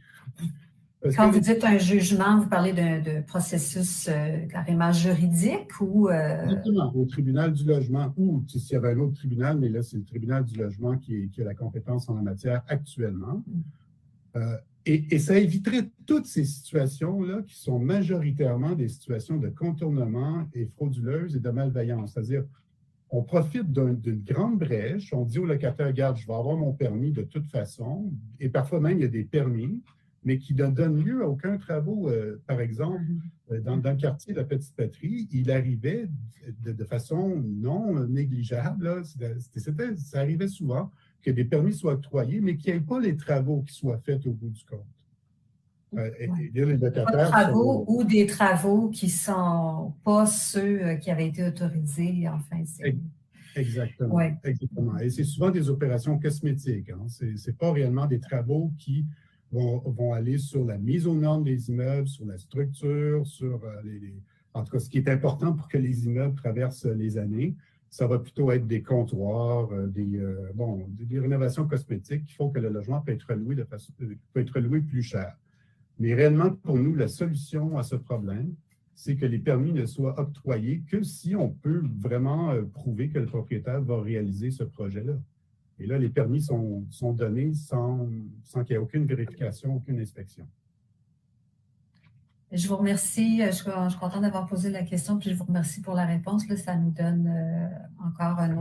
Quand vous dites un jugement, vous parlez de processus carrément juridique ou… Exactement, au tribunal du logement ou s'il y avait un autre tribunal, mais là, c'est le tribunal du logement qui a la compétence en la matière actuellement. Et ça éviterait toutes ces situations-là qui sont majoritairement des situations de contournement et frauduleuses et de malveillance. C'est-à-dire, on profite d'une grande brèche, on dit au locataire, regarde, je vais avoir mon permis de toute façon, et parfois même il y a des permis, mais qui ne donnent lieu à aucun travaux. Par exemple, dans le quartier de la Petite Patrie, il arrivait de façon non négligeable, là, ça arrivait souvent, que des permis soient octroyés, mais qu'il n'y ait pas les travaux qui soient faits au bout du compte. Les travaux ou des travaux qui ne sont pas ceux qui avaient été autorisés, enfin. Exactement, exactement. Et c'est souvent des opérations cosmétiques. Hein. Ce n'est pas réellement des travaux qui vont aller sur la mise aux normes des immeubles, sur la structure, sur en tout cas, ce qui est important pour que les immeubles traversent les années. Ça va plutôt être des comptoirs, des rénovations cosmétiques qui font que le logement peut être loué plus cher. Mais réellement, pour nous, la solution à ce problème, c'est que les permis ne soient octroyés que si on peut vraiment prouver que le propriétaire va réaliser ce projet-là. Et là, les permis sont donnés sans qu'il y ait aucune vérification, aucune inspection. Je vous remercie. Je suis contente d'avoir posé la question, puis je vous remercie pour la réponse. Là, ça nous donne encore un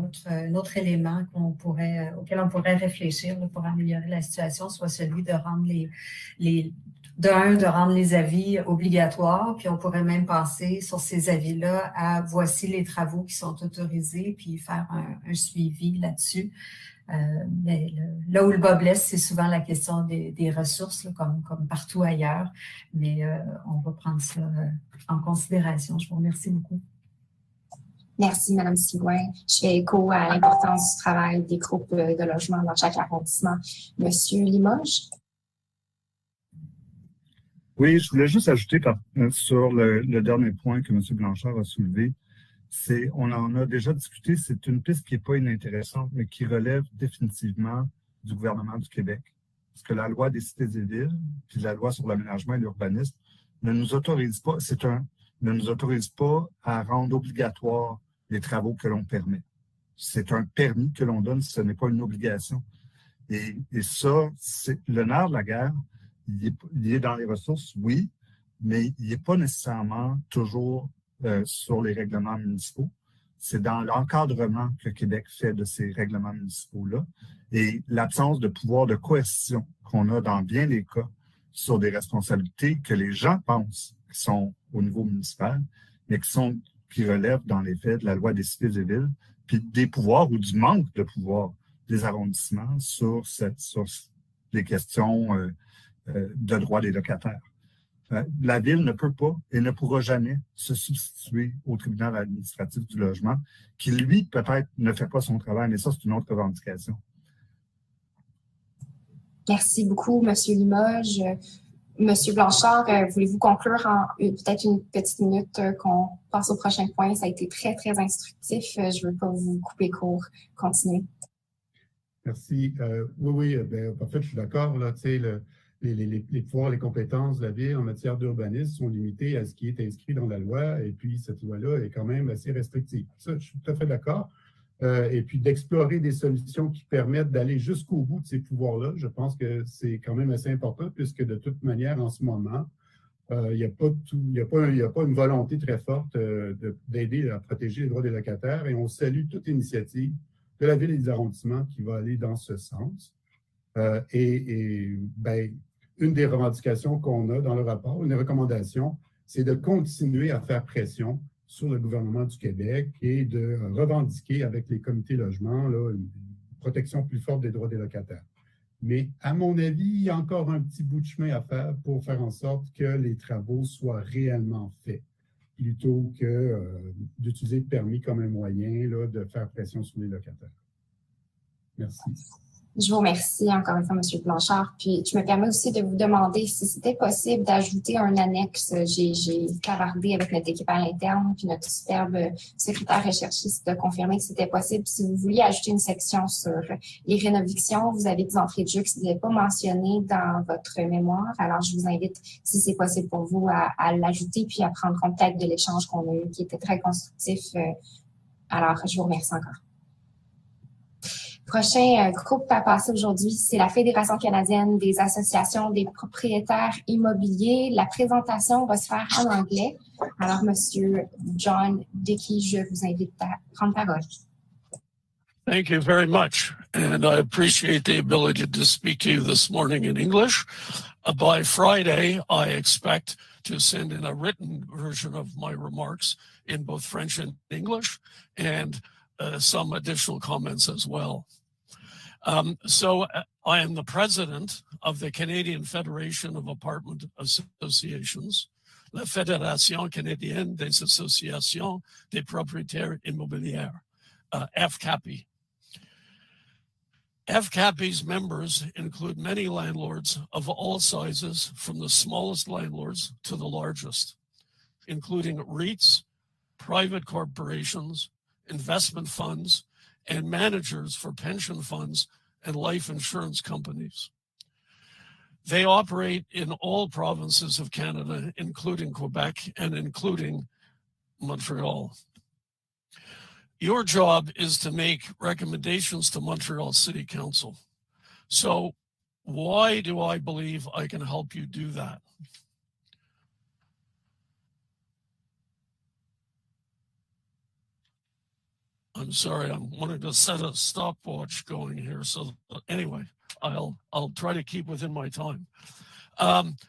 autre élément auquel on pourrait réfléchir là, pour améliorer la situation, soit celui de rendre de rendre les avis obligatoires, puis on pourrait même passer sur ces avis-là à voici les travaux qui sont autorisés, puis faire un suivi là-dessus. Mais là où le bas blesse, c'est souvent la question des ressources, là, comme partout ailleurs. Mais on va prendre ça en considération. Je vous remercie beaucoup. Merci, Mme Sigouin. Je fais écho à l'importance du travail des groupes de logement dans chaque arrondissement. Monsieur Limoges? Oui, je voulais juste ajouter sur le dernier point que M. Blanchard a soulevé. On en a déjà discuté, c'est une piste qui n'est pas inintéressante, mais qui relève définitivement du gouvernement du Québec. Parce que la loi des cités et villes, puis la loi sur l'aménagement et l'urbanisme, ne nous autorise pas à rendre obligatoire les travaux que l'on permet. C'est un permis que l'on donne, ce n'est pas une obligation. Et ça, c'est le nerf de la guerre. Il est dans les ressources, oui, mais il n'est pas nécessairement toujours sur les règlements municipaux. C'est dans l'encadrement que Québec fait de ces règlements municipaux-là et l'absence de pouvoir de coercition qu'on a dans bien des cas sur des responsabilités que les gens pensent qui sont au niveau municipal, mais qui relèvent dans les faits de la loi des cités et villes, puis des pouvoirs ou du manque de pouvoir des arrondissements sur les questions de droit des locataires. La Ville ne peut pas et ne pourra jamais se substituer au tribunal administratif du logement, qui, lui, peut-être ne fait pas son travail, mais ça, c'est une autre revendication. Merci beaucoup, M. Limoges. M. Blanchard, voulez-vous conclure en peut-être une petite minute qu'on passe au prochain point? Ça a été très, très instructif. Je ne veux pas vous couper court. Continuez. Merci. Oui, en fait, je suis d'accord. Là, les pouvoirs, les compétences de la Ville en matière d'urbanisme sont limités à ce qui est inscrit dans la loi, et puis cette loi-là est quand même assez restrictive. Ça, je suis tout à fait d'accord. Et puis d'explorer des solutions qui permettent d'aller jusqu'au bout de ces pouvoirs-là, je pense que c'est quand même assez important, puisque de toute manière, en ce moment, il n'y a pas une volonté très forte d'aider à protéger les droits des locataires, et on salue toute initiative de la Ville et des arrondissements qui va aller dans ce sens. Une des revendications qu'on a dans le rapport, une des recommandations, c'est de continuer à faire pression sur le gouvernement du Québec et de revendiquer avec les comités logements là, une protection plus forte des droits des locataires. Mais à mon avis, il y a encore un petit bout de chemin à faire pour faire en sorte que les travaux soient réellement faits, plutôt que d'utiliser le permis comme un moyen là, de faire pression sur les locataires. Merci. Je vous remercie encore une fois, M. Blanchard. Puis, je me permets aussi de vous demander si c'était possible d'ajouter un annexe. J'ai cavardé avec notre équipe à l'interne, puis notre superbe secrétaire recherchiste de confirmer que c'était possible. Si vous vouliez ajouter une section sur les rénovictions, vous avez des entrées de jeu que vous n'avez pas mentionnées dans votre mémoire. Alors, je vous invite, si c'est possible pour vous, à l'ajouter puis à prendre contact de l'échange qu'on a eu, qui était très constructif. Alors, je vous remercie encore. Prochain groupe à passer aujourd'hui, c'est la Fédération canadienne des associations des propriétaires immobiliers. La présentation va se faire en anglais. Alors, Monsieur John Dickey, je vous invite à prendre parole. Thank you very much, and I appreciate the ability to speak to you this morning in English. By Friday, I expect to send in a written version of my remarks in both French and English, and some additional comments as well. I am the president of the Canadian Federation of Apartment Associations, la Fédération canadienne des associations des propriétaires immobiliers, FCAPI. FCAPI's members include many landlords of all sizes, from the smallest landlords to the largest, including REITs, private corporations, investment funds, and managers for pension funds and life insurance companies. They operate in all provinces of Canada, including Quebec and including Montreal. Your job is to make recommendations to Montreal City Council. So why do I believe I can help you do that? I'm sorry, I'm wanting to set a stopwatch going here. So anyway, I'll try to keep within my time.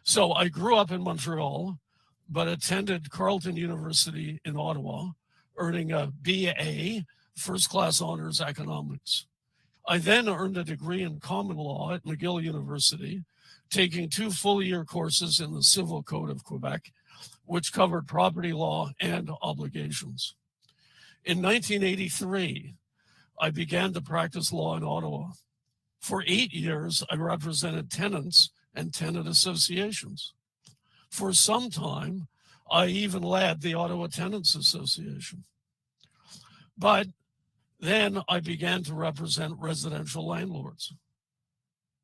So I grew up in Montreal, but attended Carleton University in Ottawa, earning a BA, First Class Honors Economics. I then earned a degree in common law at McGill University, taking 2 full-year courses in the Civil Code of Quebec, which covered property law and obligations. In 1983, I began to practice law in Ottawa. For 8 years, I represented tenants and tenant associations. For some time, I even led the Ottawa Tenants Association. But then I began to represent residential landlords.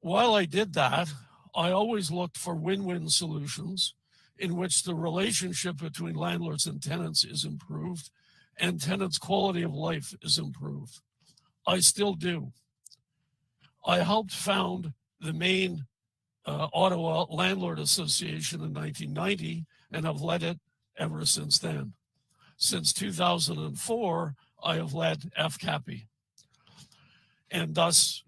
While I did that, I always looked for win-win solutions in which the relationship between landlords and tenants is improved and tenants' quality of life is improved. I still do. I helped found the main Ottawa Landlord Association in 1990 and have led it ever since then. Since 2004, I have led FCAPI and thus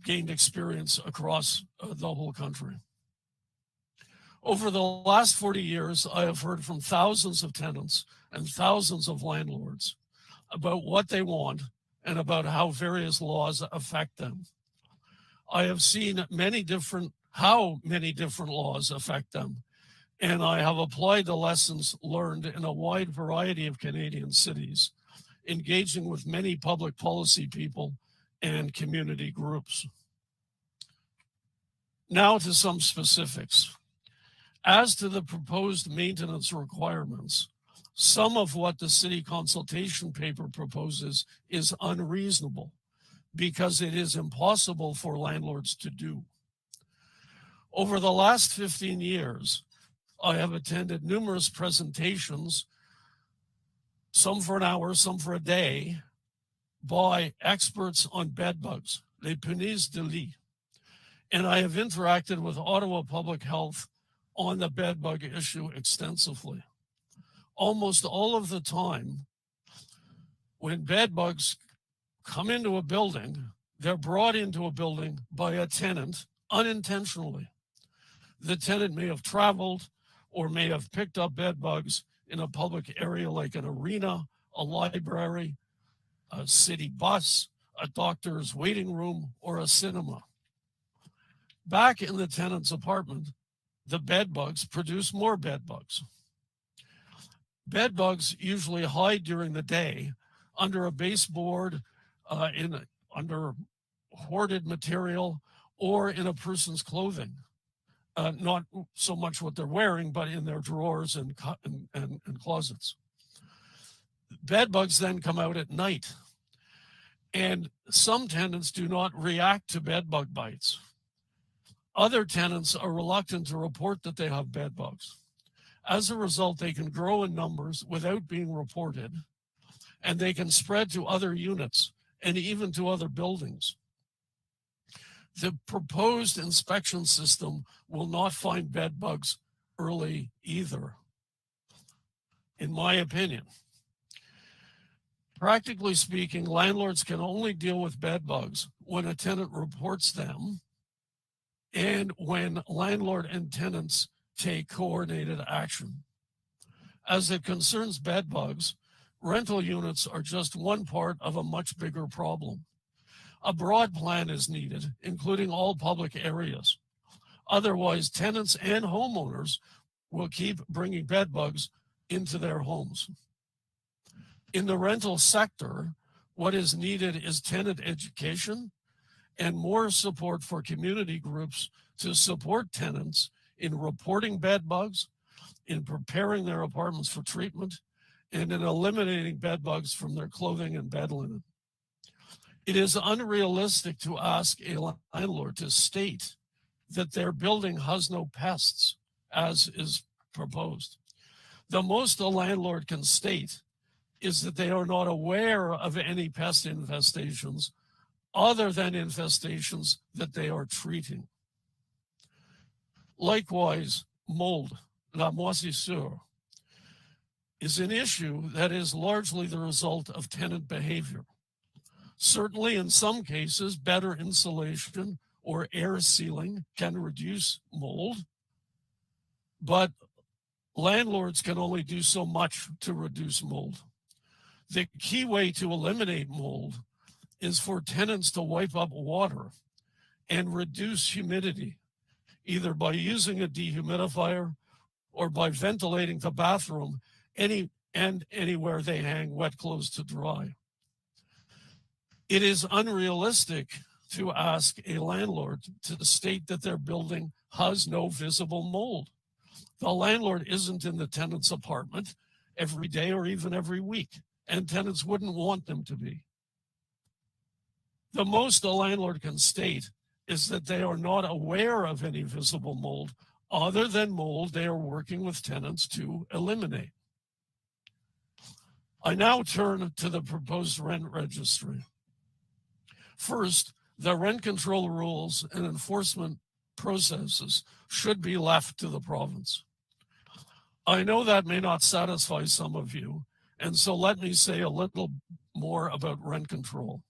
gained experience across the whole country. Over the last 40 years, I have heard from thousands of tenants and thousands of landlords about what they want and about how various laws affect them. I have seen how many different laws affect them, and I have applied the lessons learned in a wide variety of Canadian cities, engaging with many public policy people and community groups. Now to some specifics. As to the proposed maintenance requirements, some of what the city consultation paper proposes is unreasonable because it is impossible for landlords to do. Over the last 15 years, I have attended numerous presentations, some for an hour, some for a day, by experts on bed bugs, les punaises de lit. And I have interacted with Ottawa Public Health on the bed bug issue extensively. Almost all of the time, when bed bugs come into a building, they're brought into a building by a tenant unintentionally. The tenant may have traveled or may have picked up bed bugs in a public area like an arena, a library, a city bus, a doctor's waiting room, or a cinema. Back in the tenant's apartment, the bed bugs produce more bed bugs. Bed bugs usually hide during the day under a baseboard, under hoarded material, or in a person's clothing. Not so much what they're wearing, but in their drawers and closets. Bed bugs then come out at night. And some tenants do not react to bed bug bites. Other tenants are reluctant to report that they have bed bugs. As a result, they can grow in numbers without being reported, and they can spread to other units and even to other buildings. The proposed inspection system will not find bed bugs early either, in my opinion. Practically speaking, landlords can only deal with bed bugs when a tenant reports them and when landlord and tenants take coordinated action. As it concerns bed bugs, rental units are just one part of a much bigger problem. A broad plan is needed, including all public areas. Otherwise, tenants and homeowners will keep bringing bed bugs into their homes. In the rental sector, what is needed is tenant education and more support for community groups to support tenants in reporting bed bugs, in preparing their apartments for treatment, and in eliminating bed bugs from their clothing and bed linen. It is unrealistic to ask a landlord to state that their building has no pests, as is proposed. The most a landlord can state is that they are not aware of any pest infestations other than infestations that they are treating. Likewise, mold, la moisissure, is an issue that is largely the result of tenant behavior. Certainly, in some cases, better insulation or air sealing can reduce mold, but landlords can only do so much to reduce mold. The key way to eliminate mold is for tenants to wipe up water and reduce humidity, either by using a dehumidifier or by ventilating the bathroom anywhere they hang wet clothes to dry. It is unrealistic to ask a landlord to state that their building has no visible mold. The landlord isn't in the tenant's apartment every day or even every week, and tenants wouldn't want them to be. The most a landlord can state is that they are not aware of any visible mold other than mold they are working with tenants to eliminate. I now turn to the proposed rent registry. First, the rent control rules and enforcement processes should be left to the province. I know that may not satisfy some of you, and so let me say a little more about rent control.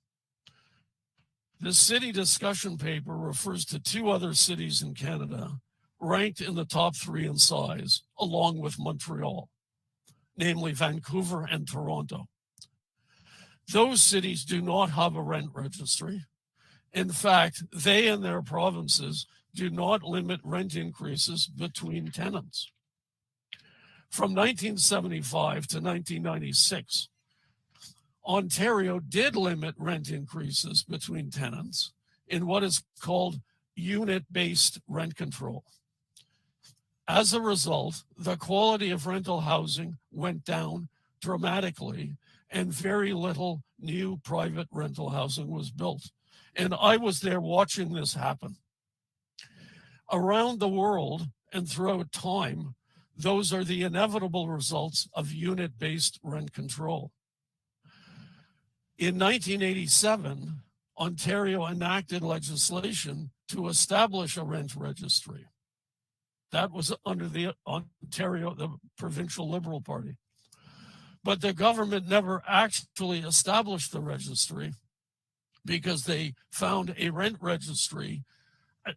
The city discussion paper refers to two other cities in Canada, ranked in the top 3 in size, along with Montreal, namely Vancouver and Toronto. Those cities do not have a rent registry. In fact, they and their provinces do not limit rent increases between tenants. From 1975 to 1996, Ontario did limit rent increases between tenants in what is called unit-based rent control. As a result, the quality of rental housing went down dramatically, and very little new private rental housing was built. And I was there watching this happen. Around the world and throughout time, those are the inevitable results of unit-based rent control. In 1987, Ontario enacted legislation to establish a rent registry. That was under the provincial Liberal Party. But the government never actually established the registry because they found a rent registry,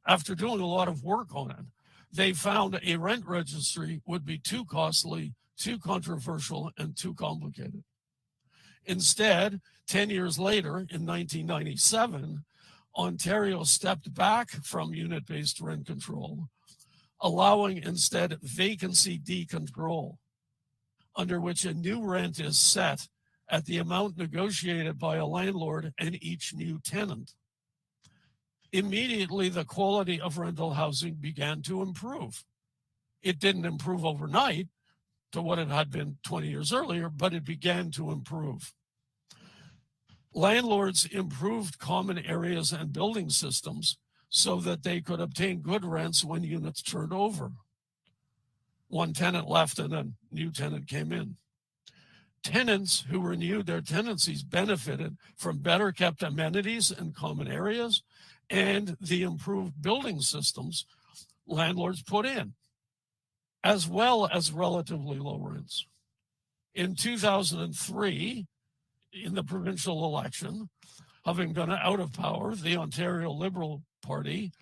after doing a lot of work on it, they found a rent registry would be too costly, too controversial, and too complicated. Instead, 10 years later, in 1997, Ontario stepped back from unit-based rent control, allowing instead vacancy decontrol, under which a new rent is set at the amount negotiated by a landlord and each new tenant. Immediately, the quality of rental housing began to improve. It didn't improve overnight to what it had been 20 years earlier, but it began to improve. Landlords improved common areas and building systems so that they could obtain good rents when units turned over. One tenant left and a new tenant came in. Tenants who renewed their tenancies benefited from better kept amenities and common areas and the improved building systems landlords put in, as well as relatively low rents. In 2003, in the provincial election, having been out of power, the Ontario Liberal Party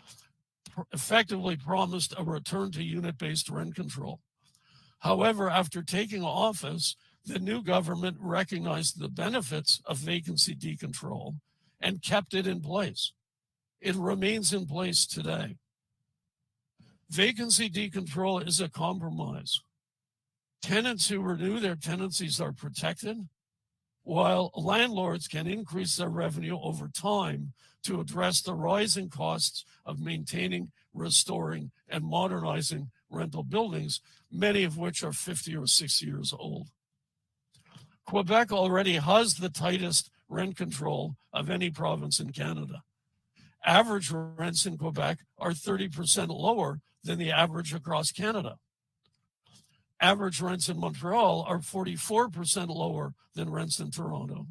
effectively promised a return to unit-based rent control. However, after taking office, the new government recognized the benefits of vacancy decontrol and kept it in place. It remains in place today. Vacancy decontrol is a compromise. Tenants who renew their tenancies are protected, while landlords can increase their revenue over time to address the rising costs of maintaining, restoring, and modernizing rental buildings, many of which are 50 or 60 years old. Quebec already has the tightest rent control of any province in Canada. Average rents in Quebec are 30% lower than the average across Canada. Average rents in Montreal are 44% lower than rents in Toronto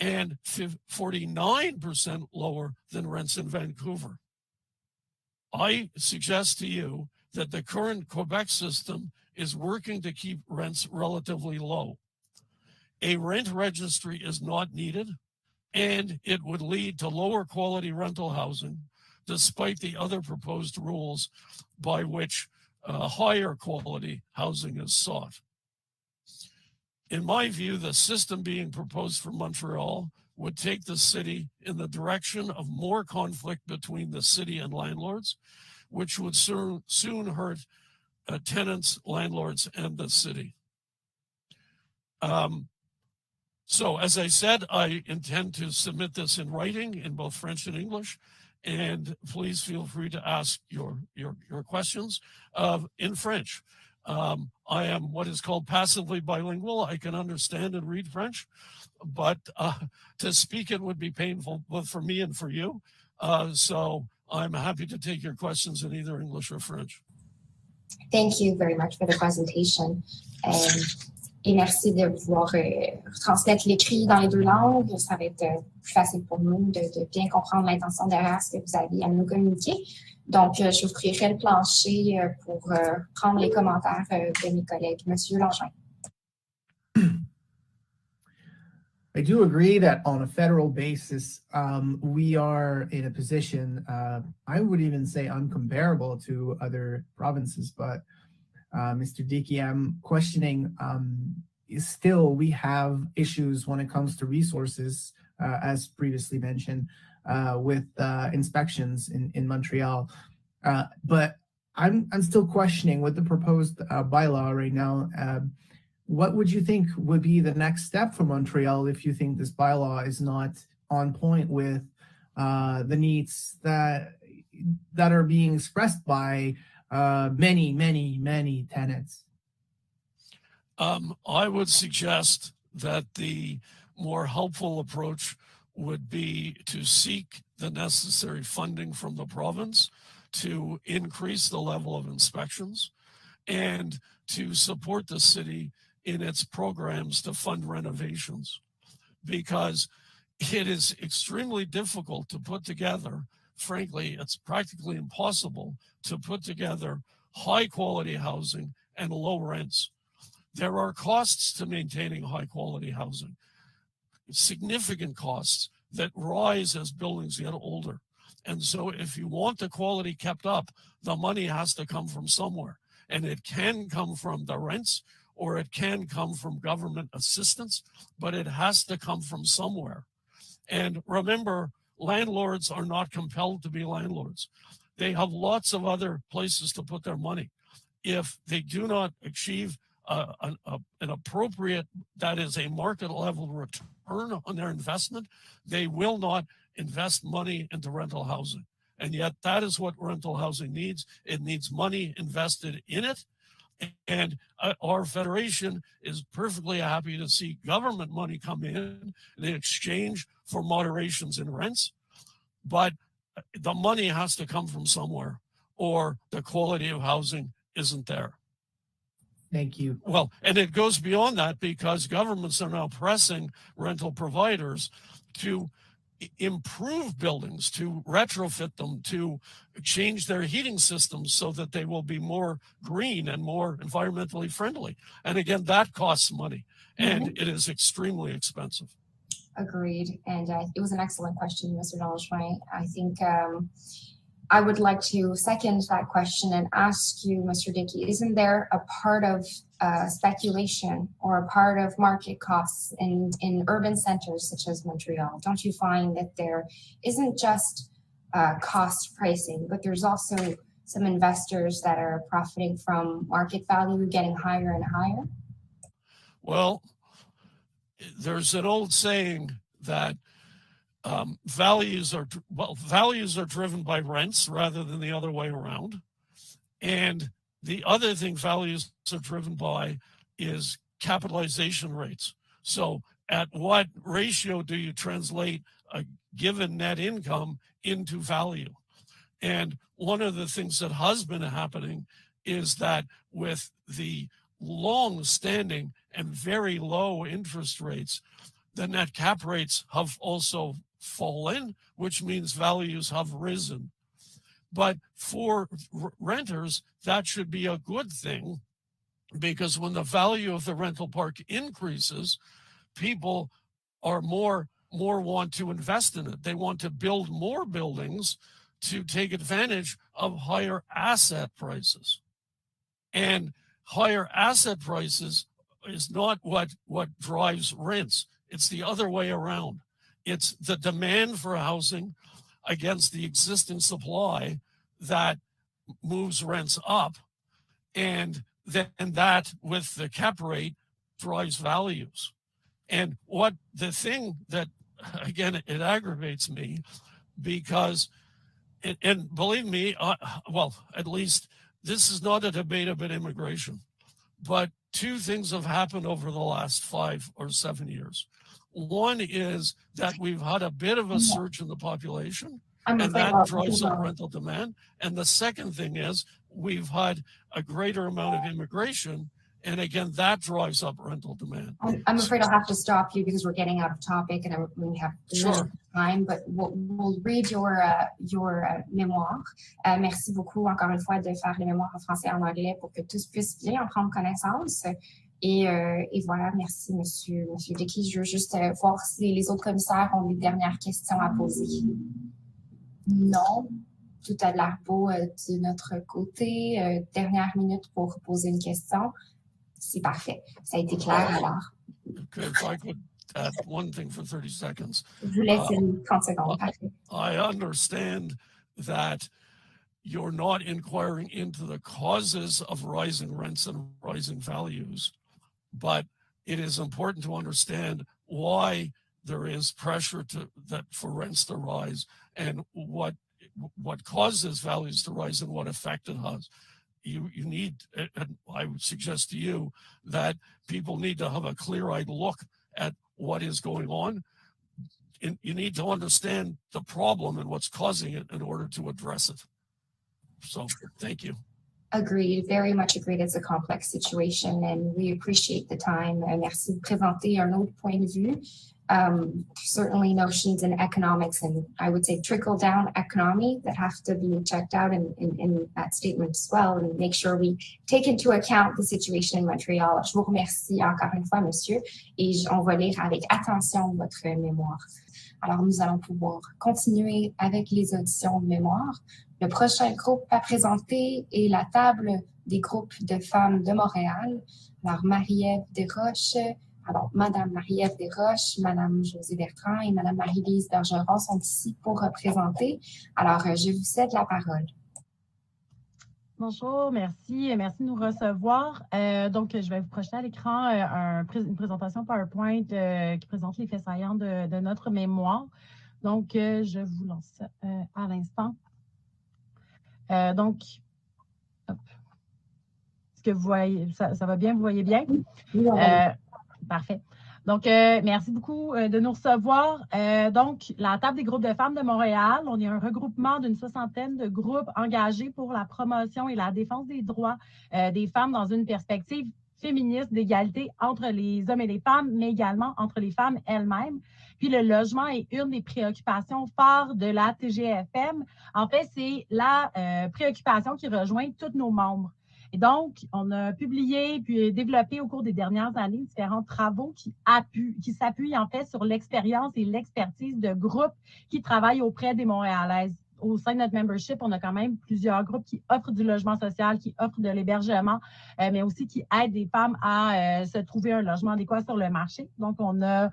and 49% lower than rents in Vancouver. I suggest to you that the current Quebec system is working to keep rents relatively low. A rent registry is not needed, and it would lead to lower quality rental housing, despite the other proposed rules by which higher quality housing is sought. In my view, the system being proposed for Montreal would take the city in the direction of more conflict between the city and landlords, which would soon hurt tenants, landlords, and the city. So as I said, I intend to submit this in writing in both French and English, and please feel free to ask your questions in French. I am what is called passively bilingual. I can understand and read French, but to speak it would be painful both for me and for you. So I'm happy to take your questions in either English or French. Thank you very much for the presentation. Et merci de pouvoir transmettre l'écrit dans les deux langues. Ça va être plus facile pour nous de bien comprendre l'intention derrière ce que vous avez à nous communiquer. Donc, je vous prierai le plancher pour prendre les commentaires de mes collègues. Monsieur Langevin. I do agree that on a federal basis, we are in a position, I would even say uncomparable to other provinces, but Mr. Dickey, I'm questioning, still we have issues when it comes to resources, as previously mentioned, with inspections in Montreal. But I'm still questioning with the proposed bylaw right now, what would you think would be the next step for Montreal if you think this bylaw is not on point with the needs that are being expressed by many tenants? I would suggest that the more helpful approach would be to seek the necessary funding from the province to increase the level of inspections and to support the city in its programs to fund renovations, because it is extremely difficult to put together, frankly, it's practically impossible to put together high quality housing and low rents. There are costs to maintaining high quality housing, significant costs that rise as buildings get older. And so if you want the quality kept up, the money has to come from somewhere. And it can come from the rents, or it can come from government assistance, but it has to come from somewhere. And remember, landlords are not compelled to be landlords. They have lots of other places to put their money. If they do not achieve an appropriate, that is a market level return on their investment, they will not invest money into rental housing. And yet that is what rental housing needs. It needs money invested in it. And our federation is perfectly happy to see government money come in exchange for moderations in rents. But the money has to come from somewhere, or the quality of housing isn't there. Thank you. Well, and it goes beyond that, because governments are now pressing rental providers to improve buildings, to retrofit them, to change their heating systems so that they will be more green and more environmentally friendly. And again, that costs money, and it is extremely expensive. Agreed. And it was an excellent question, Mr. Langevin. I think I would like to second that question and ask you, Mr. Dickey, isn't there a part of speculation or a part of market costs in urban centers such as Montreal? Don't you find that there isn't just cost pricing, but there's also some investors that are profiting from market value getting higher and higher? Well, there's an old saying that values are driven by rents rather than the other way around. And the other thing values are driven by is capitalization rates. So at what ratio do you translate a given net income into value? And one of the things that has been happening is that with the long-standing and very low interest rates, the net cap rates have also fallen, which means values have risen. But for renters, that should be a good thing, because when the value of the rental park increases, people are more want to invest in it. They want to build more buildings to take advantage of higher asset prices. And higher asset prices is not what drives rents. It's the other way around. It's the demand for housing against the existing supply that moves rents up, and then that with the cap rate drives values. And what the thing that, again, it aggravates me, because, and believe me, well, at least this is not a debate about immigration, but two things have happened over the last 5 or 7 years. One is that we've had a bit of a surge in the population, and that drives up rental demand. And the second thing is we've had a greater amount of immigration, and again, that drives up rental demand. I'm afraid I'll have to stop you because we're getting out of topic and we have limited time, but we'll read your mémoire. Merci beaucoup encore une fois de faire les mémoires en français et en anglais pour que tous puissent bien en prendre connaissance. Et voilà, merci, Monsieur Dickey. Je veux juste voir si les autres commissaires ont des dernières questions à poser. Non, tout a l'air beau de notre côté. Dernière minute pour poser une question. C'est parfait. Ça a été clair alors. Okay, if I could add one thing for 30 seconds. Je vous laisse 30 secondes. Parfait. I understand that you're not inquiring into the causes of rising rents and rising values, but it is important to understand why there is pressure for rents to rise and what causes values to rise and what effect it has. You need, and I would suggest to you that people need to have a clear-eyed look at what is going on. And you need to understand the problem and what's causing it in order to address it. So, thank you. Agreed, very much agreed. It's a complex situation and we appreciate the time. Merci de présenter un autre point de vue. Certainly notions in economics and I would say trickle-down economy that have to be checked out in that statement as well and make sure we take into account the situation in Montreal. Je vous remercie encore une fois, monsieur, et on va lire avec attention votre mémoire. Alors, nous allons pouvoir continuer avec les auditions de mémoire. Le prochain groupe à présenter est la table des groupes de femmes de Montréal. Alors, Marie-Ève Desroches, Madame Marie-Ève Desroches, Madame Josée Bertrand et Madame Marie-Lise Bergeron sont ici pour représenter. Alors, je vous cède la parole. Bonjour, merci. Merci de nous recevoir. Donc, je vais vous projeter à l'écran une présentation PowerPoint qui présente les faits saillants de notre mémoire. Donc, je vous lance ça à l'instant. Donc, hop. Est-ce que vous voyez, ça va bien? Vous voyez bien? Oui, parfait. Donc, merci beaucoup de nous recevoir. Donc, la Table des groupes de femmes de Montréal, on est un regroupement d'une 60aine de groupes engagés pour la promotion et la défense des droits des femmes dans une perspective féministe d'égalité entre les hommes et les femmes, mais également entre les femmes elles-mêmes. Puis le logement est une des préoccupations phares de la TGFM. En fait, c'est la préoccupation qui rejoint tous nos membres. Et donc, on a publié puis développé au cours des dernières années différents travaux qui s'appuient en fait sur l'expérience et l'expertise de groupes qui travaillent auprès des Montréalaises. Au sein de notre membership, on a quand même plusieurs groupes qui offrent du logement social, qui offrent de l'hébergement, mais aussi qui aident des femmes à se trouver un logement adéquat sur le marché. Donc, on a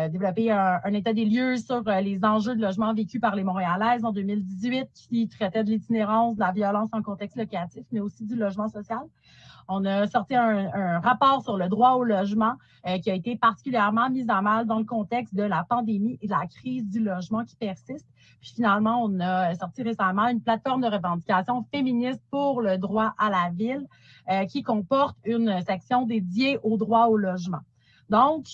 développé un état des lieux sur les enjeux de logement vécus par les Montréalaises en 2018 qui traitait de l'itinérance, de la violence en contexte locatif, mais aussi du logement social. On a sorti un rapport sur le droit au logement qui a été particulièrement mis à mal dans le contexte de la pandémie et de la crise du logement qui persiste. Puis finalement, on a sorti récemment une plateforme de revendication féministe pour le droit à la ville qui comporte une section dédiée au droit au logement. Donc,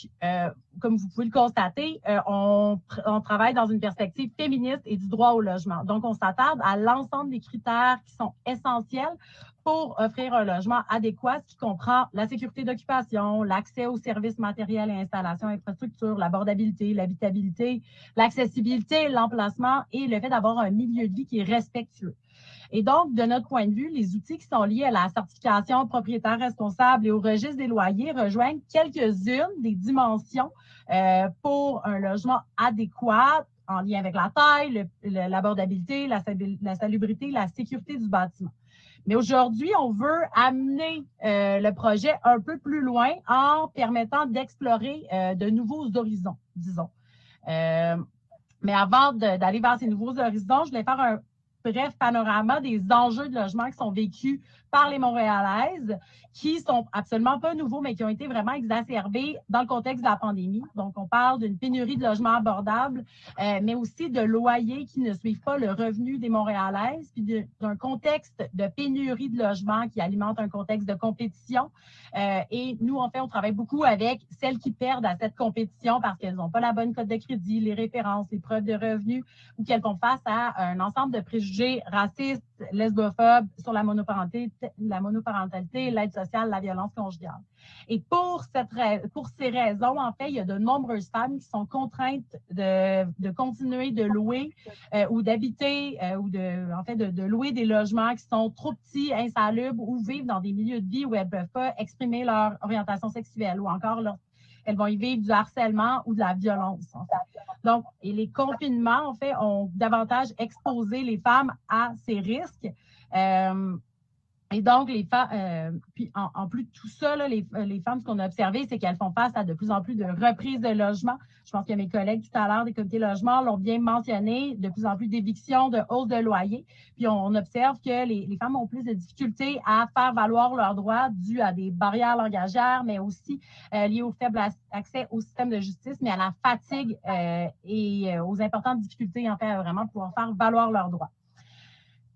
comme vous pouvez le constater, on travaille dans une perspective féministe et du droit au logement. Donc, on s'attarde à l'ensemble des critères qui sont essentiels pour offrir un logement adéquat, ce qui comprend la sécurité d'occupation, l'accès aux services matériels et installations, infrastructures, l'abordabilité, l'habitabilité, l'accessibilité, l'emplacement et le fait d'avoir un milieu de vie qui est respectueux. Et donc, de notre point de vue, les outils qui sont liés à la certification propriétaire responsable et au registre des loyers rejoignent quelques-unes des dimensions pour un logement adéquat en lien avec la taille, l'abordabilité, la salubrité, la sécurité du bâtiment. Mais aujourd'hui, on veut amener le projet un peu plus loin en permettant d'explorer de nouveaux horizons, disons. Mais avant d'aller vers ces nouveaux horizons, je voulais faire un bref panorama des enjeux de logement qui sont vécus par les Montréalaises, qui sont absolument pas nouveaux, mais qui ont été vraiment exacerbés dans le contexte de la pandémie. Donc, on parle d'une pénurie de logements abordables, mais aussi de loyers qui ne suivent pas le revenu des Montréalaises, puis d'un contexte de pénurie de logements qui alimente un contexte de compétition. Et nous, en fait, on travaille beaucoup avec celles qui perdent à cette compétition parce qu'elles n'ont pas la bonne cote de crédit, les références, les preuves de revenus, ou qu'elles font face à un ensemble de préjugés préjugés racistes, lesbophobes, sur la monoparentalité, l'aide sociale, la violence conjugale. Et pour ces raisons, en fait, il y a de nombreuses femmes qui sont contraintes de continuer de louer ou d'habiter ou de louer des logements qui sont trop petits, insalubres ou vivent dans des milieux de vie où elles ne peuvent pas exprimer leur orientation sexuelle ou encore elles vont y vivre du harcèlement ou de la violence, en fait. Donc, et les confinements, en fait, ont davantage exposé les femmes à ces risques. Et donc, puis en plus de tout ça, là, les femmes, ce qu'on a observé, c'est qu'elles font face à de plus en plus de reprises de logement. Je pense que mes collègues tout à l'heure des comités logement l'ont bien mentionné, de plus en plus d'évictions, de hausse de loyer. Puis on observe que les femmes ont plus de difficultés à faire valoir leurs droits dus à des barrières langagières, mais aussi liées au faible accès au système de justice, mais à la fatigue et aux importantes difficultés, en fait, à vraiment pouvoir faire valoir leurs droits.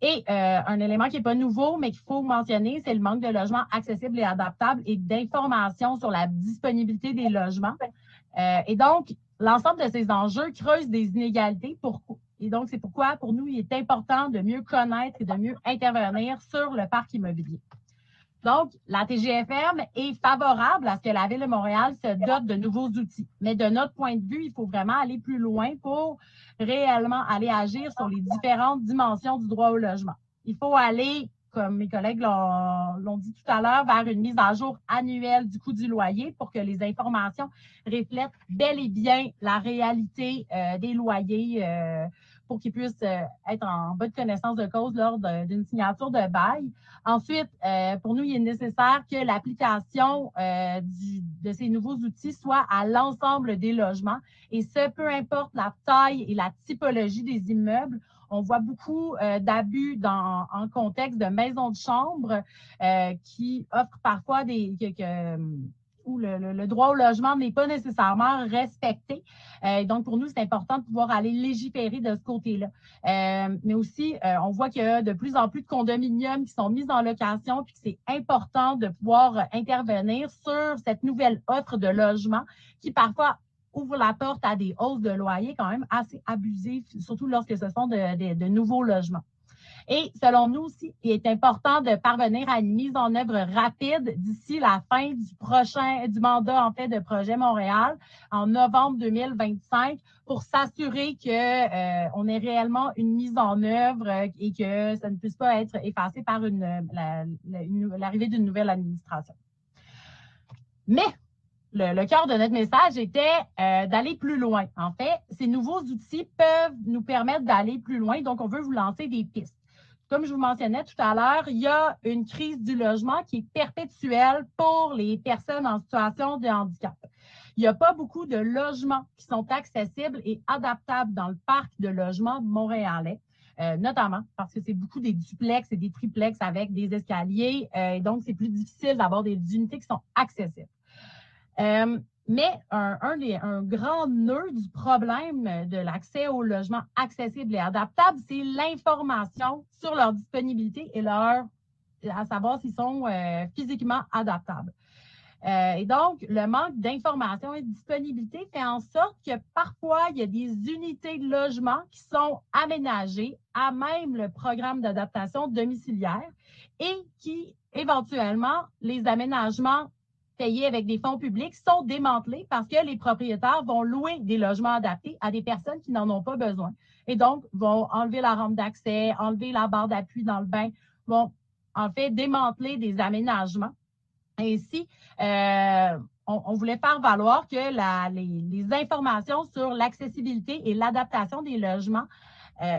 Et un élément qui n'est pas nouveau, mais qu'il faut mentionner, c'est le manque de logements accessibles et adaptables et d'informations sur la disponibilité des logements. Et donc, l'ensemble de ces enjeux creusent des inégalités. Et donc, c'est pourquoi, pour nous, il est important de mieux connaître et de mieux intervenir sur le parc immobilier. Donc, la TGFM est favorable à ce que la Ville de Montréal se dote de nouveaux outils. Mais de notre point de vue, il faut vraiment aller plus loin pour réellement aller agir sur les différentes dimensions du droit au logement. Il faut aller, comme mes collègues l'ont dit tout à l'heure, vers une mise à jour annuelle du coût du loyer pour que les informations reflètent bel et bien la réalité des loyers pour qu'ils puissent être en bonne connaissance de cause lors d'une signature de bail. Ensuite, pour nous, il est nécessaire que l'application de ces nouveaux outils soit à l'ensemble des logements, et ce, peu importe la taille et la typologie des immeubles. On voit beaucoup d'abus en contexte de maisons de chambre qui offrent parfois où le droit au logement n'est pas nécessairement respecté. Donc, pour nous, c'est important de pouvoir aller légiférer de ce côté-là. Mais aussi, on voit qu'il y a de plus en plus de condominiums qui sont mis en location, puis que c'est important de pouvoir intervenir sur cette nouvelle offre de logement qui, parfois, ouvre la porte à des hausses de loyer quand même assez abusives, surtout lorsque ce sont de nouveaux logements. Et selon nous aussi, il est important de parvenir à une mise en œuvre rapide d'ici la fin du mandat en fait de Projet Montréal en novembre 2025 pour s'assurer que on ait réellement une mise en œuvre et que ça ne puisse pas être effacé par l'arrivée d'une nouvelle administration. Mais le cœur de notre message était d'aller plus loin. En fait, ces nouveaux outils peuvent nous permettre d'aller plus loin, donc on veut vous lancer des pistes. Comme je vous mentionnais tout à l'heure, il y a une crise du logement qui est perpétuelle pour les personnes en situation de handicap. Il n'y a pas beaucoup de logements qui sont accessibles et adaptables dans le parc de logements montréalais, notamment parce que c'est beaucoup des duplex et des triplex avec des escaliers, et donc c'est plus difficile d'avoir des unités qui sont accessibles. Mais un grand nœud du problème de l'accès au logement accessible et adaptable, c'est l'information sur leur disponibilité et à savoir s'ils sont physiquement adaptables. Et donc, le manque d'information et de disponibilité fait en sorte que parfois, il y a des unités de logement qui sont aménagées à même le programme d'adaptation domiciliaire et qui, éventuellement, les aménagements payés avec des fonds publics sont démantelés parce que les propriétaires vont louer des logements adaptés à des personnes qui n'en ont pas besoin. Et donc, vont enlever la rampe d'accès, enlever la barre d'appui dans le bain, vont en fait démanteler des aménagements. Ainsi, on voulait faire valoir que les informations sur l'accessibilité et l'adaptation des logements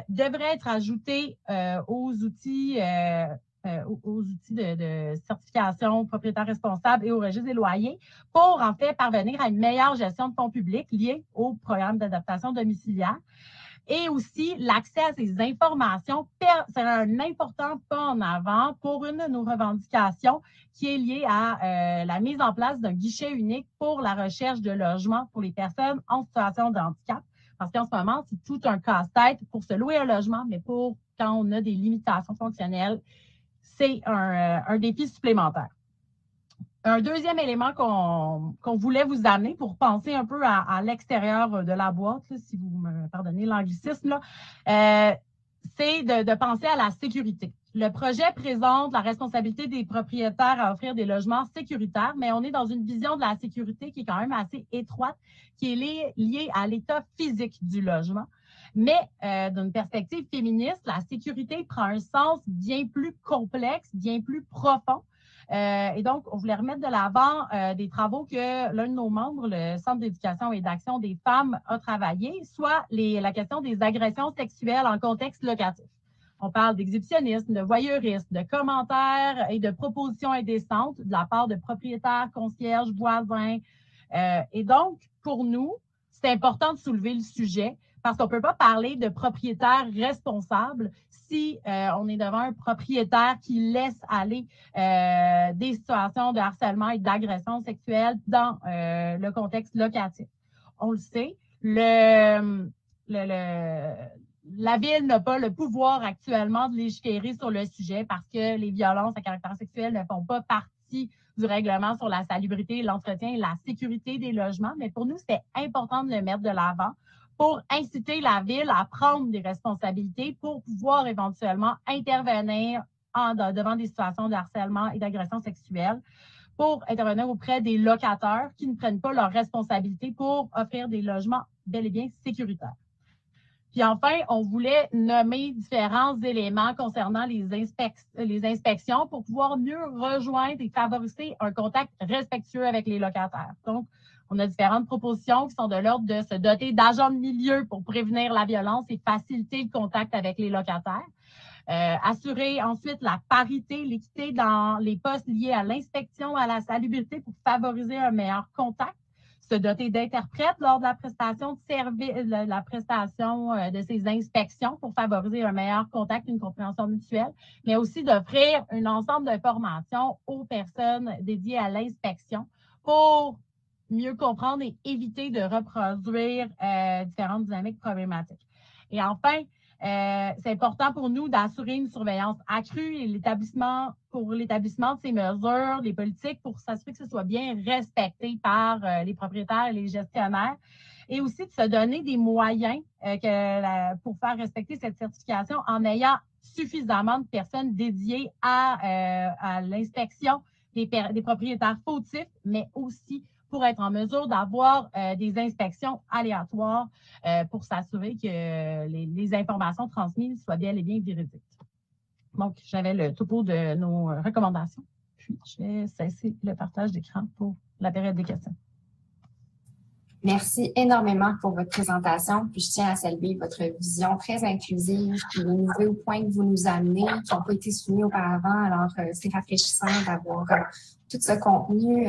devraient être ajoutées aux outils de certification propriétaire responsable et au registre des loyers pour en fait parvenir à une meilleure gestion de fonds publics liés au programme d'adaptation domiciliaire. Et aussi, l'accès à ces informations, c'est un important pas en avant pour une de nos revendications qui est liée à la mise en place d'un guichet unique pour la recherche de logement pour les personnes en situation de handicap. Parce qu'en ce moment, c'est tout un casse-tête pour se louer un logement, mais pour quand on a des limitations fonctionnelles, c'est un défi supplémentaire. Un deuxième élément qu'on voulait vous amener pour penser un peu à l'extérieur de la boîte, là, si vous me pardonnez l'anglicisme, c'est de penser à la sécurité. Le projet présente la responsabilité des propriétaires à offrir des logements sécuritaires, mais on est dans une vision de la sécurité qui est quand même assez étroite, qui est liée à l'état physique du logement. Mais d'une perspective féministe, la sécurité prend un sens bien plus complexe, bien plus profond. Et donc, on voulait remettre de l'avant des travaux que l'un de nos membres, le Centre d'éducation et d'action des femmes, a travaillé, soit la question des agressions sexuelles en contexte locatif. On parle d'exhibitionnisme, de voyeurisme, de commentaires et de propositions indécentes de la part de propriétaires, concierges, voisins. Et donc, pour nous, c'est important de soulever le sujet parce qu'on ne peut pas parler de propriétaires responsables si on est devant un propriétaire qui laisse aller des situations de harcèlement et d'agression sexuelle dans le contexte locatif. On le sait, la Ville n'a pas le pouvoir actuellement de légiférer sur le sujet parce que les violences à caractère sexuel ne font pas partie du règlement sur la salubrité, l'entretien et la sécurité des logements. Mais pour nous, c'était important de le mettre de l'avant pour inciter la Ville à prendre des responsabilités pour pouvoir éventuellement intervenir devant des situations de harcèlement et d'agression sexuelle, pour intervenir auprès des locataires qui ne prennent pas leurs responsabilités pour offrir des logements bel et bien sécuritaires. Puis enfin, on voulait nommer différents éléments concernant les inspections pour pouvoir mieux rejoindre et favoriser un contact respectueux avec les locataires. Donc, on a différentes propositions qui sont de l'ordre de se doter d'agents de milieu pour prévenir la violence et faciliter le contact avec les locataires. Assurer ensuite la parité, l'équité dans les postes liés à l'inspection, à la salubrité pour favoriser un meilleur contact. Se doter d'interprètes lors de la prestation de service, la prestation de ces inspections pour favoriser un meilleur contact, une compréhension mutuelle, mais aussi d'offrir un ensemble de formations aux personnes dédiées à l'inspection pour mieux comprendre et éviter de reproduire différentes dynamiques problématiques. Et enfin, c'est important pour nous d'assurer une surveillance accrue et pour l'établissement de ces mesures, les politiques, pour s'assurer que ce soit bien respecté par les propriétaires et les gestionnaires, et aussi de se donner des moyens pour faire respecter cette certification en ayant suffisamment de personnes dédiées à l'inspection des propriétaires fautifs, mais aussi pour être en mesure d'avoir des inspections aléatoires pour s'assurer que les informations transmises soient bien et bien véridiques. Donc, j'avais le topo de nos recommandations. Puis, je vais cesser le partage d'écran pour la période des questions. Merci énormément pour votre présentation. Puis, je tiens à saluer votre vision très inclusive, puis les nouveaux points que vous nous amenez, qui n'ont pas été soumis auparavant. Alors, c'est rafraîchissant d'avoir tout ce contenu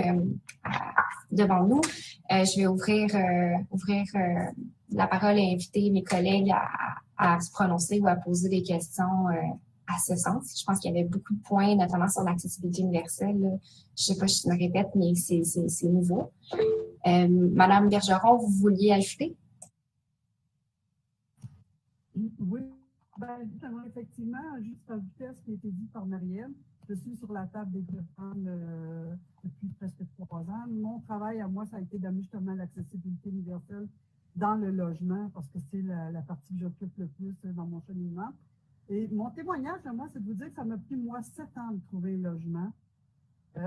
devant nous. Je vais ouvrir la parole et inviter mes collègues à se prononcer ou à poser des questions à ce sens. Je pense qu'il y avait beaucoup de points, notamment sur l'accessibilité universelle. Je ne sais pas si je me répète, mais c'est nouveau. Madame Bergeron, vous vouliez ajouter? Oui, effectivement, juste ajouter à ce qui a été dit par Marielle. Je suis sur la table des femmes depuis presque 3 ans. Mon travail à moi, ça a été d'amener justement l'accessibilité universelle dans le logement parce que c'est la partie que j'occupe le plus dans mon cheminement. Et mon témoignage à moi, c'est de vous dire que ça m'a pris, moi, 7 ans de trouver un logement.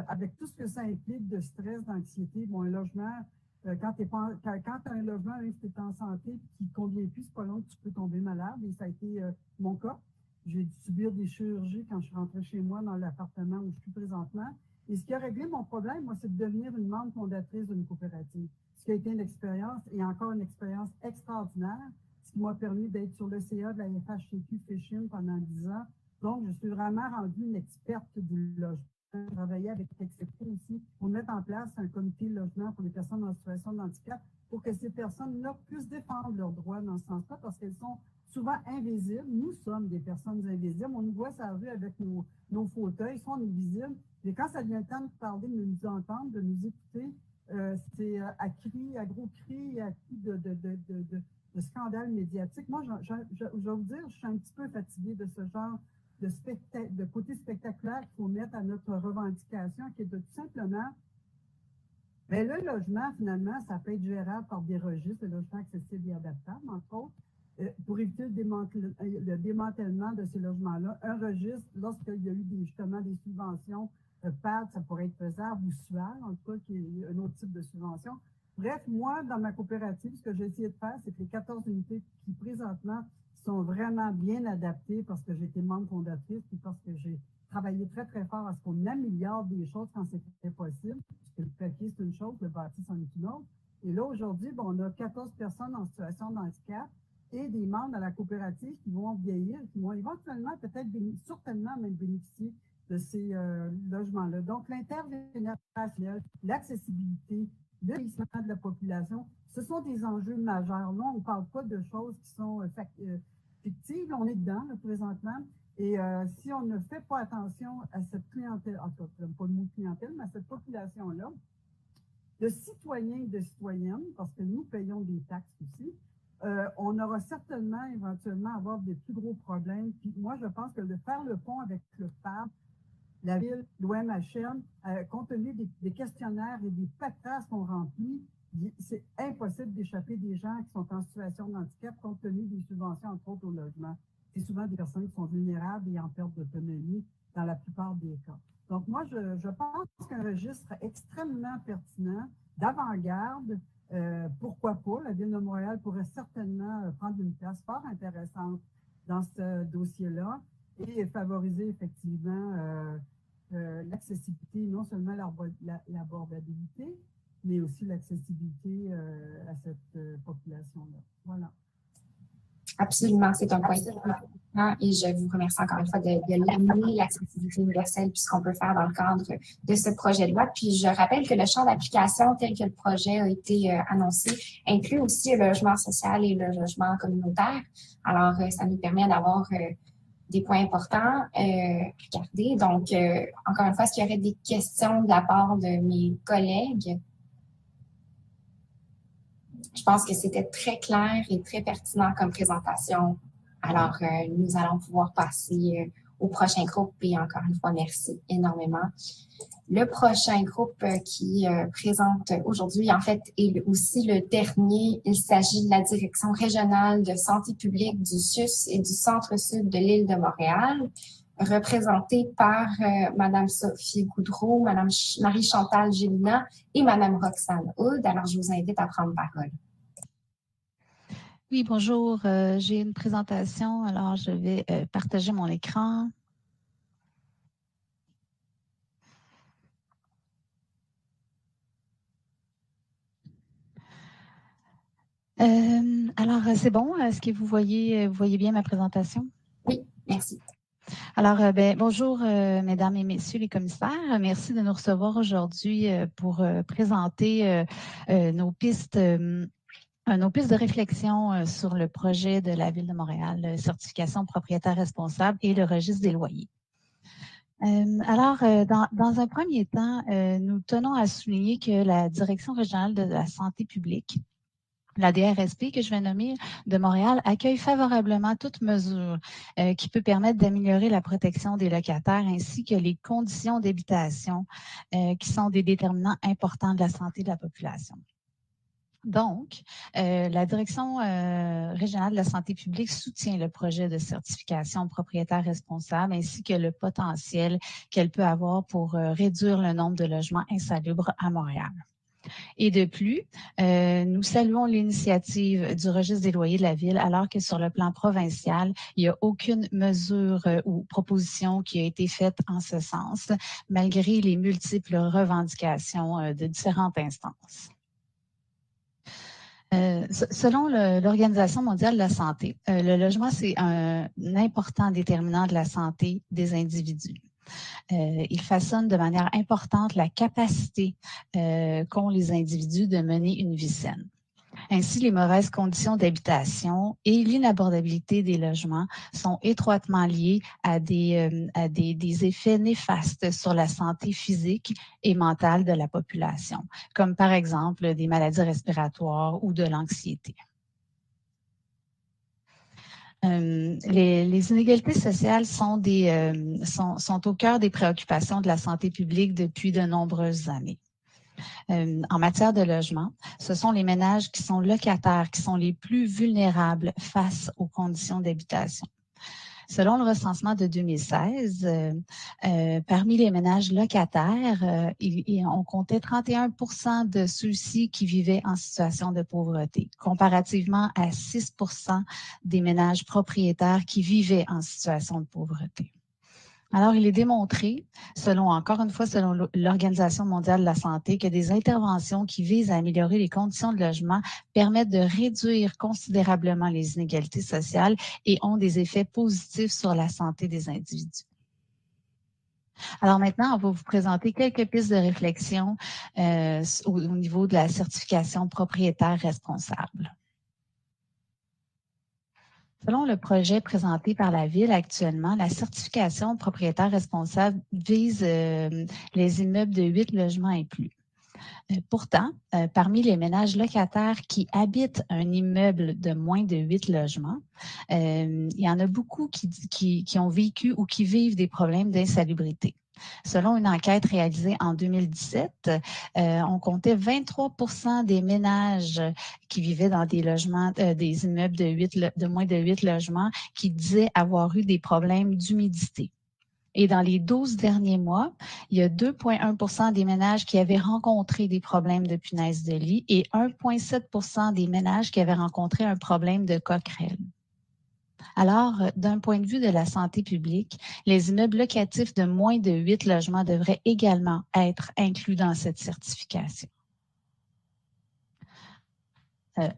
Avec tout ce que ça implique de stress, d'anxiété. Bon, un logement, quand tu as un logement, si tu es en santé et qui ne convient plus, c'est pas long que tu peux tomber malade. Et ça a été mon cas. J'ai dû subir des chirurgies quand je suis rentrée chez moi dans l'appartement où je suis présentement. Et ce qui a réglé mon problème, moi, c'est de devenir une membre fondatrice d'une coopérative. Ce qui a été une expérience, et encore une expérience extraordinaire, ce qui m'a permis d'être sur le CA de la FHCQ Fishing pendant 10 ans. Donc, je suis vraiment rendue une experte du logement. J'ai travaillé avec Excepté aussi pour mettre en place un comité logement pour les personnes en situation de handicap pour que ces personnes-là puissent défendre leurs droits dans ce sens-là parce qu'elles sont souvent invisibles. Nous sommes des personnes invisibles. On nous voit sur la rue avec nos fauteuils, ils sont invisibles. Mais quand ça vient le temps de parler, de nous entendre, de nous écouter, c'est à gros cris, à coups de scandales médiatiques. Moi, je vais vous dire, je suis un petit peu fatiguée de ce genre de côté spectaculaire qu'il faut mettre à notre revendication, qui est de tout simplement, le logement, finalement, ça peut être gérable par des registres, le logement accessible et adaptable, entre autres. pour éviter le démantèlement de ces logements-là, un registre, lorsqu'il y a eu justement des subventions PAD, ça pourrait être faisable, ou SUAL, en tout cas, qui est un autre type de subvention. Bref, moi, dans ma coopérative, ce que j'ai essayé de faire, c'est que les 14 unités qui, présentement, sont vraiment bien adaptées parce que j'ai été membre fondatrice et parce que j'ai travaillé très, très fort à ce qu'on améliore des choses quand c'était possible. Parce que le papier, c'est une chose, le bâti, c'en est une autre. Et là, aujourd'hui, on a 14 personnes en situation de handicap et des membres de la coopérative qui vont vieillir, qui vont éventuellement, peut-être, certainement même bénéficier de ces logements-là. Donc, l'intergénérationnel, l'accessibilité, le vieillissement de la population, ce sont des enjeux majeurs. Là, on ne parle pas de choses qui sont fictives, on est dedans, là, présentement. Et si on ne fait pas attention à cette clientèle, en tout cas, pas le mot clientèle, mais à cette population-là, de citoyens et de citoyennes, parce que nous payons des taxes aussi, on aura certainement, éventuellement, avoir des plus gros problèmes. Puis moi, je pense que de faire le pont avec le FAB, la ville, l'OMHM, compte tenu des questionnaires et des paperasses qu'on remplit, c'est impossible d'échapper des gens qui sont en situation de handicap compte tenu des subventions, entre autres, au logement. C'est souvent des personnes qui sont vulnérables et en perte d'autonomie dans la plupart des cas. Donc, moi, je pense qu'un registre extrêmement pertinent, d'avant-garde, pourquoi pas, la Ville de Montréal pourrait certainement prendre une place fort intéressante dans ce dossier-là et favoriser effectivement l'accessibilité, non seulement l'abordabilité, mais aussi l'accessibilité à cette population-là. Voilà. Absolument, c'est un point important et je vous remercie encore une fois de l'amener, l'accessibilité universelle, puisqu'on peut faire dans le cadre de ce projet de loi. Puis je rappelle que le champ d'application tel que le projet a été annoncé inclut aussi le logement social et le logement communautaire. Alors, ça nous permet d'avoir des points importants à regarder. Donc, encore une fois, est-ce qu'il y aurait des questions de la part de mes collègues? Je pense que c'était très clair et très pertinent comme présentation. Alors, nous allons pouvoir passer au prochain groupe et encore une fois, merci énormément. Le prochain groupe qui présente aujourd'hui, en fait, est aussi le dernier. Il s'agit de la Direction régionale de santé publique du CIUS et du Centre-Sud de l'île de Montréal, représentée par Mme Sophie Goudreau, Mme Marie-Chantal Gélina et Mme Roxane Hood. Alors, je vous invite à prendre parole. Oui, bonjour. J'ai une présentation. Alors, je vais partager mon écran. Alors, c'est bon? Est-ce que vous voyez bien ma présentation? Oui, merci. Alors, bonjour, mesdames et messieurs les commissaires. Merci de nous recevoir aujourd'hui pour présenter nos pistes de réflexion sur le projet de la Ville de Montréal, certification propriétaire responsable et le registre des loyers. Alors, dans un premier temps, nous tenons à souligner que la Direction régionale de la santé publique, la DRSP que je vais nommer de Montréal, accueille favorablement toute mesure qui peut permettre d'améliorer la protection des locataires ainsi que les conditions d'habitation qui sont des déterminants importants de la santé de la population. Donc, la Direction régionale de la santé publique soutient le projet de certification propriétaire responsable ainsi que le potentiel qu'elle peut avoir pour réduire le nombre de logements insalubres à Montréal. Et de plus, nous saluons l'initiative du registre des loyers de la Ville alors que sur le plan provincial, il n'y a aucune mesure ou proposition qui a été faite en ce sens, malgré les multiples revendications de différentes instances. Selon l'Organisation mondiale de la santé, le logement, c'est un important déterminant de la santé des individus. Il façonne de manière importante la capacité qu'ont les individus de mener une vie saine. Ainsi, les mauvaises conditions d'habitation et l'inabordabilité des logements sont étroitement liés à des effets néfastes sur la santé physique et mentale de la population, comme par exemple des maladies respiratoires ou de l'anxiété. Les inégalités sociales sont au cœur des préoccupations de la santé publique depuis de nombreuses années. en matière de logement, ce sont les ménages qui sont locataires, qui sont les plus vulnérables face aux conditions d'habitation. Selon le recensement de 2016, parmi les ménages locataires, on comptait 31% de ceux-ci qui vivaient en situation de pauvreté, comparativement à 6% des ménages propriétaires qui vivaient en situation de pauvreté. Alors, il est démontré, encore une fois, selon l'Organisation mondiale de la santé, que des interventions qui visent à améliorer les conditions de logement permettent de réduire considérablement les inégalités sociales et ont des effets positifs sur la santé des individus. Alors maintenant, on va vous présenter quelques pistes de réflexion au niveau de la certification propriétaire responsable. Selon le projet présenté par la Ville actuellement, la certification propriétaire responsable vise les immeubles de 8 logements et plus. Pourtant, parmi les ménages locataires qui habitent un immeuble de moins de 8 logements, il y en a beaucoup qui ont vécu ou qui vivent des problèmes d'insalubrité. Selon une enquête réalisée en 2017, on comptait 23% des ménages qui vivaient dans des logements, des immeubles de moins de 8 logements qui disaient avoir eu des problèmes d'humidité. Et dans les 12 derniers mois, il y a 2,1% des ménages qui avaient rencontré des problèmes de punaises de lit et 1,7% des ménages qui avaient rencontré un problème de coquerelle. Alors, d'un point de vue de la santé publique, les immeubles locatifs de moins de 8 logements devraient également être inclus dans cette certification.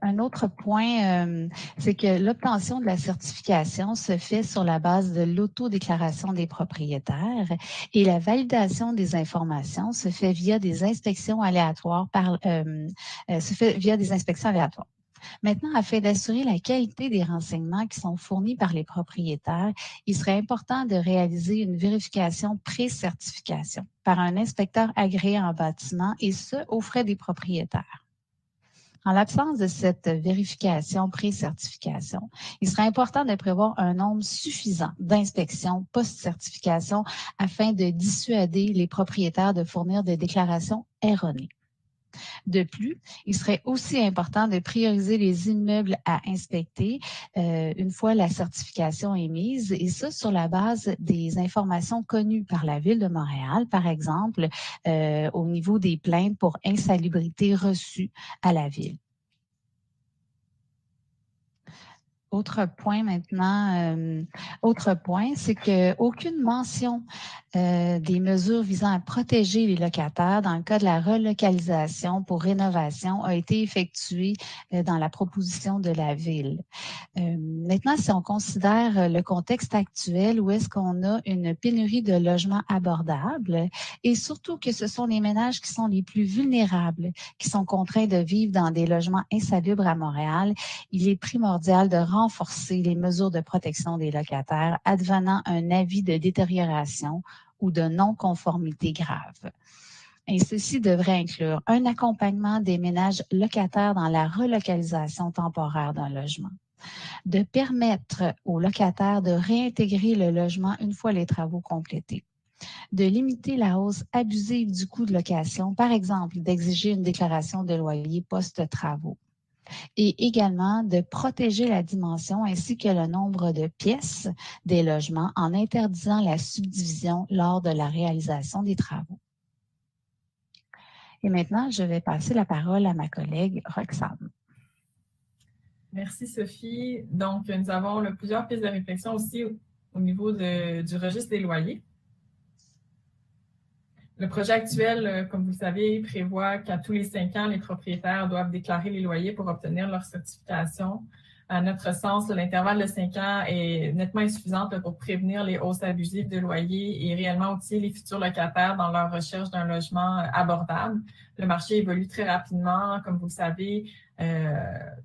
Un autre point, c'est que l'obtention de la certification se fait sur la base de l'autodéclaration des propriétaires et la validation des informations se fait via des inspections aléatoires. Maintenant, afin d'assurer la qualité des renseignements qui sont fournis par les propriétaires, il serait important de réaliser une vérification pré-certification par un inspecteur agréé en bâtiment et ce, aux frais des propriétaires. En l'absence de cette vérification pré-certification, il serait important de prévoir un nombre suffisant d'inspections post-certification afin de dissuader les propriétaires de fournir des déclarations erronées. De plus, il serait aussi important de prioriser les immeubles à inspecter une fois la certification émise, et ça sur la base des informations connues par la Ville de Montréal, par exemple, au niveau des plaintes pour insalubrité reçues à la Ville. Autre point maintenant, c'est qu'aucune mention des mesures visant à protéger les locataires dans le cas de la relocalisation pour rénovation a été effectuée dans la proposition de la Ville. Maintenant, si on considère le contexte actuel où est-ce qu'on a une pénurie de logements abordables et surtout que ce sont les ménages qui sont les plus vulnérables qui sont contraints de vivre dans des logements insalubres à Montréal, il est primordial de renforcer les mesures de protection des locataires advenant un avis de détérioration ou de non-conformité grave. Et ceci devrait inclure un accompagnement des ménages locataires dans la relocalisation temporaire d'un logement, de permettre aux locataires de réintégrer le logement une fois les travaux complétés, de limiter la hausse abusive du coût de location, par exemple d'exiger une déclaration de loyer post-travaux, et également de protéger la dimension ainsi que le nombre de pièces des logements en interdisant la subdivision lors de la réalisation des travaux. Et maintenant, je vais passer la parole à ma collègue Roxane. Merci Sophie. Donc, nous avons plusieurs pistes de réflexion aussi au niveau du registre des loyers. Le projet actuel, comme vous le savez, prévoit qu'à tous les 5 ans, les propriétaires doivent déclarer les loyers pour obtenir leur certification. À notre sens, l'intervalle de 5 ans est nettement insuffisant pour prévenir les hausses abusives de loyers et réellement outiller les futurs locataires dans leur recherche d'un logement abordable. Le marché évolue très rapidement. Comme vous le savez,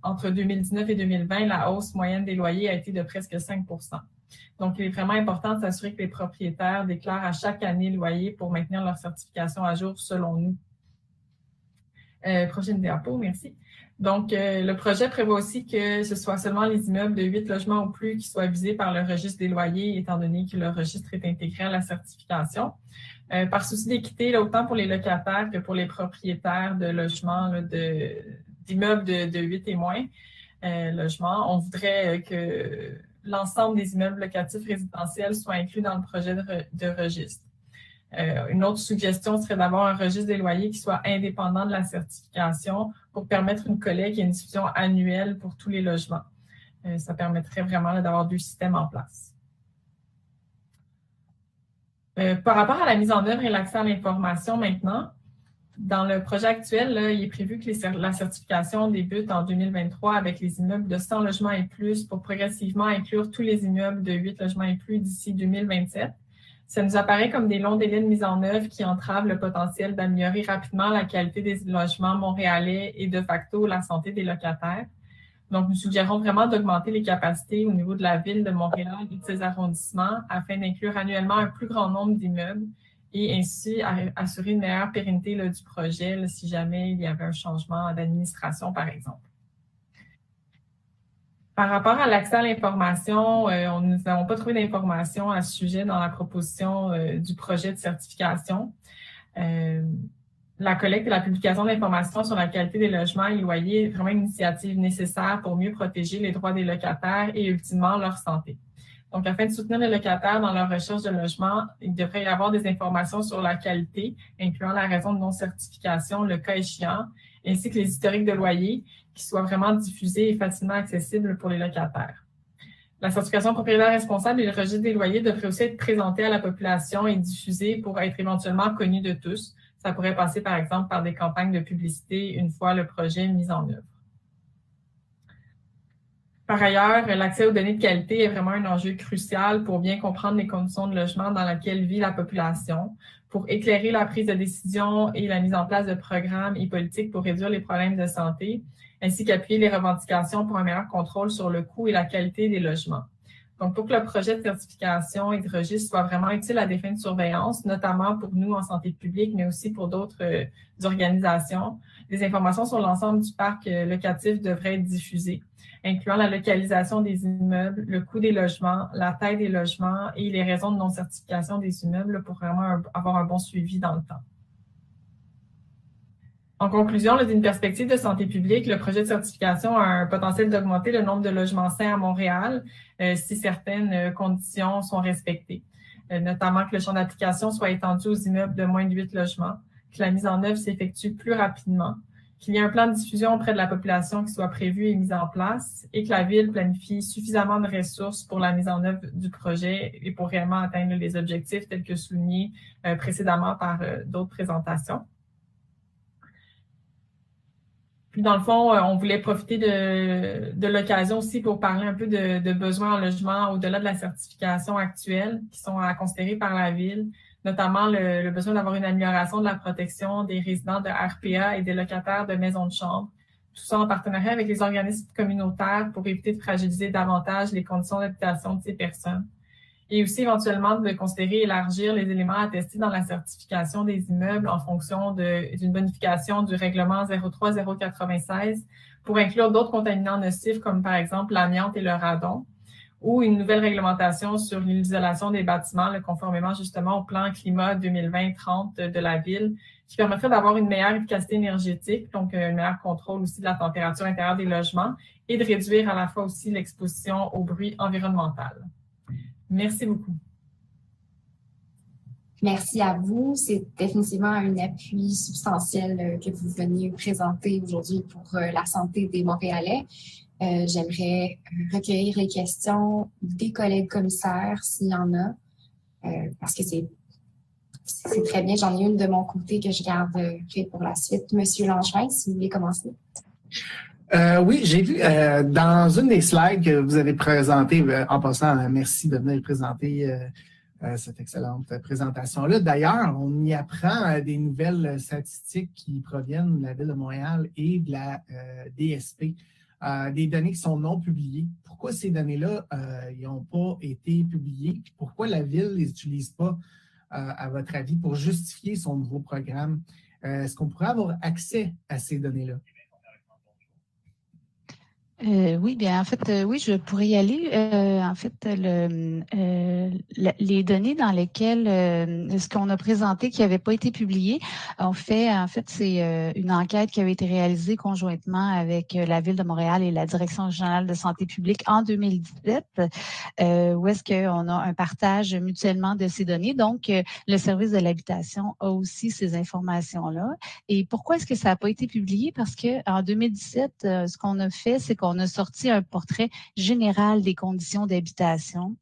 entre 2019 et 2020, la hausse moyenne des loyers a été de presque 5 %. Donc, il est vraiment important de s'assurer que les propriétaires déclarent à chaque année le loyer pour maintenir leur certification à jour, selon nous. Prochaine diapo, merci. Donc, le projet prévoit aussi que ce soit seulement les immeubles de 8 logements ou plus qui soient visés par le registre des loyers, étant donné que le registre est intégré à la certification. Par souci d'équité, autant pour les locataires que pour les propriétaires de logements, d'immeubles de 8 et moins logements, on voudrait que l'ensemble des immeubles locatifs résidentiels soient inclus dans le projet de registre. Une autre suggestion serait d'avoir un registre des loyers qui soit indépendant de la certification pour permettre une collecte et une diffusion annuelle pour tous les logements. Ça permettrait vraiment d'avoir 2 systèmes en place. Par rapport à la mise en œuvre et l'accès à l'information maintenant, dans le projet actuel, là, il est prévu que la certification débute en 2023 avec les immeubles de 100 logements et plus pour progressivement inclure tous les immeubles de 8 logements et plus d'ici 2027. Ça nous apparaît comme des longs délais de mise en œuvre qui entravent le potentiel d'améliorer rapidement la qualité des logements montréalais et de facto la santé des locataires. Donc, nous suggérons vraiment d'augmenter les capacités au niveau de la ville de Montréal et de ses arrondissements afin d'inclure annuellement un plus grand nombre d'immeubles et ainsi assurer une meilleure pérennité du projet là, si jamais il y avait un changement d'administration, par exemple. Par rapport à l'accès à l'information, nous n'avons pas trouvé d'informations à ce sujet dans la proposition du projet de certification. La collecte et la publication d'informations sur la qualité des logements et loyers est vraiment une initiative nécessaire pour mieux protéger les droits des locataires et ultimement leur santé. Donc, afin de soutenir les locataires dans leur recherche de logement, il devrait y avoir des informations sur la qualité, incluant la raison de non-certification, le cas échéant, ainsi que les historiques de loyer, qui soient vraiment diffusés et facilement accessibles pour les locataires. La certification propriétaire responsable et le registre des loyers devraient aussi être présentés à la population et diffusés pour être éventuellement connus de tous. Ça pourrait passer, par exemple, par des campagnes de publicité une fois le projet mis en œuvre. Par ailleurs, l'accès aux données de qualité est vraiment un enjeu crucial pour bien comprendre les conditions de logement dans lesquelles vit la population, pour éclairer la prise de décision et la mise en place de programmes et politiques pour réduire les problèmes de santé, ainsi qu'appuyer les revendications pour un meilleur contrôle sur le coût et la qualité des logements. Donc, pour que le projet de certification et de registre soit vraiment utile à des fins de surveillance, notamment pour nous en santé publique, mais aussi pour d'autres organisations, les informations sur l'ensemble du parc locatif devraient être diffusées, incluant la localisation des immeubles, le coût des logements, la taille des logements et les raisons de non-certification des immeubles pour vraiment avoir un bon suivi dans le temps. En conclusion, d'une perspective de santé publique, le projet de certification a un potentiel d'augmenter le nombre de logements sains à Montréal si certaines conditions sont respectées, notamment que le champ d'application soit étendu aux immeubles de moins de 8 logements, que la mise en œuvre s'effectue plus rapidement, qu'il y ait un plan de diffusion auprès de la population qui soit prévu et mis en place et que la Ville planifie suffisamment de ressources pour la mise en œuvre du projet et pour réellement atteindre les objectifs tels que soulignés précédemment par d'autres présentations. Puis, dans le fond, on voulait profiter de l'occasion aussi pour parler un peu de besoins en logement au-delà de la certification actuelle qui sont à considérer par la Ville, notamment le besoin d'avoir une amélioration de la protection des résidents de RPA et des locataires de maisons de chambre, tout ça en partenariat avec les organismes communautaires pour éviter de fragiliser davantage les conditions d'habitation de ces personnes. Et aussi éventuellement de considérer et élargir les éléments attestés dans la certification des immeubles en fonction d'une bonification du règlement 03096 pour inclure d'autres contaminants nocifs comme par exemple l'amiante et le radon, ou une nouvelle réglementation sur l'isolation des bâtiments, conformément justement au plan climat 2020-30 de la Ville, qui permettrait d'avoir une meilleure efficacité énergétique, donc un meilleur contrôle aussi de la température intérieure des logements et de réduire à la fois aussi l'exposition au bruit environnemental. Merci beaucoup. Merci à vous. C'est définitivement un appui substantiel que vous veniez présenter aujourd'hui pour la santé des Montréalais. J'aimerais recueillir les questions des collègues commissaires, s'il y en a, parce que c'est très bien. J'en ai une de mon côté que je garde pour la suite. Monsieur Langevin, si vous voulez commencer. Oui, j'ai vu dans une des slides que vous avez présentées, en passant, merci de venir présenter cette excellente présentation-là. D'ailleurs, on y apprend des nouvelles statistiques qui proviennent de la Ville de Montréal et de la DSP, des données qui sont non publiées. Pourquoi ces données-là n'ont pas été publiées? Pourquoi la Ville ne les utilise pas, à votre avis, pour justifier son nouveau programme? Est-ce qu'on pourrait avoir accès à ces données-là? Oui, bien, en fait, oui, je pourrais y aller. En fait, les données dans lesquelles ce qu'on a présenté qui n'avait pas été publié, en fait, c'est une enquête qui avait été réalisée conjointement avec la Ville de Montréal et la Direction régionale de santé publique en 2017, où est-ce qu'on a un partage mutuellement de ces données. Donc, le service de l'habitation a aussi ces informations-là. Et pourquoi est-ce que ça n'a pas été publié? Parce qu'en 2017, ce qu'on a fait, c'est qu'on a sorti un portrait général des conditions d'habitation.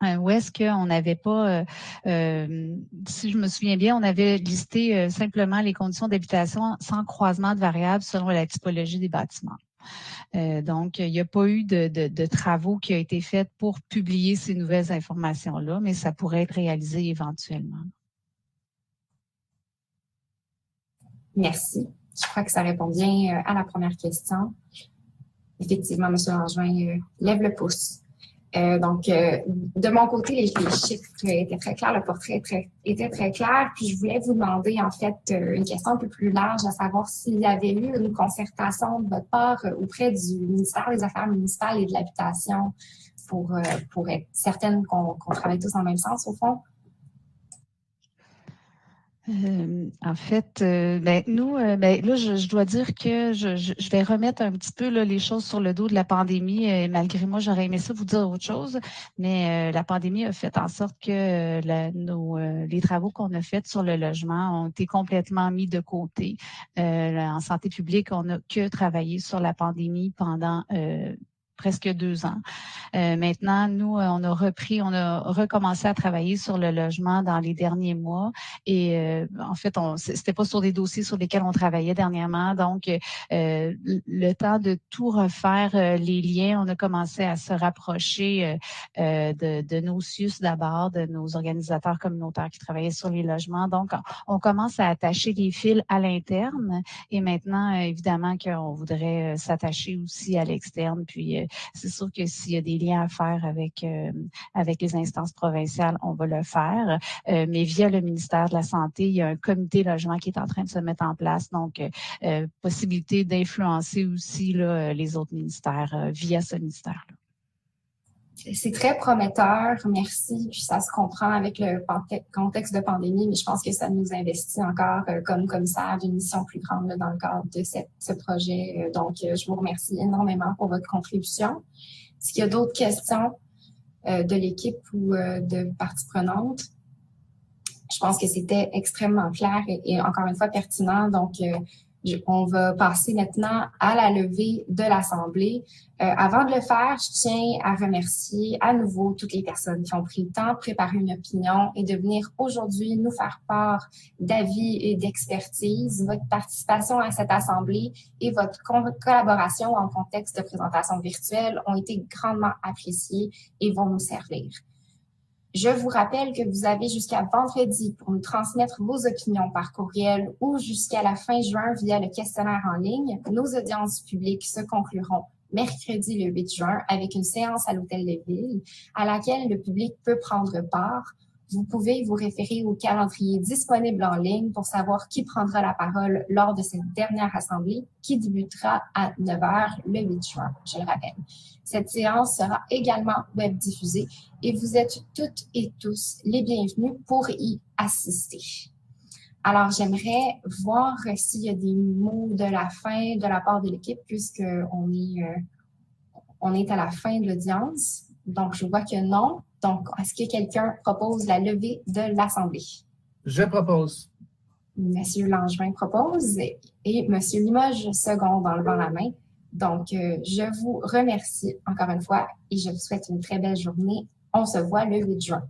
Où est-ce qu'on n'avait pas, si je me souviens bien, on avait listé simplement les conditions d'habitation sans croisement de variables selon la typologie des bâtiments. Donc, il n'y a pas eu de travaux qui ont été faits pour publier ces nouvelles informations-là, mais ça pourrait être réalisé éventuellement. Merci. Je crois que ça répond bien à la première question. Effectivement, M. Langevin lève le pouce. Donc, de mon côté, les chiffres étaient très clairs, le portrait était très clair. Puis, je voulais vous demander, en fait, une question un peu plus large, à savoir s'il y avait eu une concertation de votre part auprès du ministère des Affaires municipales et de l'Habitation pour être certaine qu'on travaille tous dans le même sens, au fond. En fait, nous, là, je dois dire que je vais remettre un petit peu là, les choses sur le dos de la pandémie. Malgré moi, j'aurais aimé ça vous dire autre chose, mais la pandémie a fait en sorte que les travaux qu'on a faits sur le logement ont été complètement mis de côté. En santé publique, on n'a que travaillé sur la pandémie pendant presque 2 ans. Maintenant, nous, on a recommencé à travailler sur le logement dans les derniers mois. Et en fait, c'était pas sur des dossiers sur lesquels on travaillait dernièrement. Donc, le temps de tout refaire les liens, on a commencé à se rapprocher de nos CIUS d'abord, de nos organisateurs communautaires qui travaillaient sur les logements. Donc, on commence à attacher les fils à l'interne. Et maintenant, évidemment, qu'on voudrait s'attacher aussi à l'externe. Puis, c'est sûr que s'il y a des liens à faire avec les instances provinciales, on va le faire. Mais via le ministère de la Santé, il y a un comité logement qui est en train de se mettre en place. Donc, possibilité d'influencer aussi là, les autres ministères via ce ministère-là. C'est très prometteur, merci. Puis ça se comprend avec le contexte de pandémie, mais je pense que ça nous investit encore comme commissaire d'une mission plus grande là, dans le cadre de ce projet. Donc, je vous remercie énormément pour votre contribution. Est-ce qu'il y a d'autres questions de l'équipe ou de parties prenantes? Je pense que c'était extrêmement clair et encore une fois pertinent. Donc, on va passer maintenant à la levée de l'Assemblée. Avant de le faire, je tiens à remercier à nouveau toutes les personnes qui ont pris le temps de préparer une opinion et de venir aujourd'hui nous faire part d'avis et d'expertise. Votre participation à cette Assemblée et votre collaboration en contexte de présentation virtuelle ont été grandement appréciées et vont nous servir. Je vous rappelle que vous avez jusqu'à vendredi pour nous transmettre vos opinions par courriel ou jusqu'à la fin juin via le questionnaire en ligne. Nos audiences publiques se concluront mercredi le 8 juin avec une séance à l'Hôtel de Ville à laquelle le public peut prendre part. Vous pouvez vous référer au calendrier disponible en ligne pour savoir qui prendra la parole lors de cette dernière assemblée qui débutera à 9h le 8 juin, je le rappelle. Cette séance sera également web diffusée et vous êtes toutes et tous les bienvenus pour y assister. Alors, j'aimerais voir s'il y a des mots de la fin de la part de l'équipe puisqu'on est à la fin de l'audience. Donc, je vois que non. Donc, est-ce que quelqu'un propose la levée de l'Assemblée? Je propose. Monsieur Langevin propose et Monsieur Limoges seconde en levant la main. Donc, je vous remercie encore une fois et je vous souhaite une très belle journée. On se voit le 8 juin.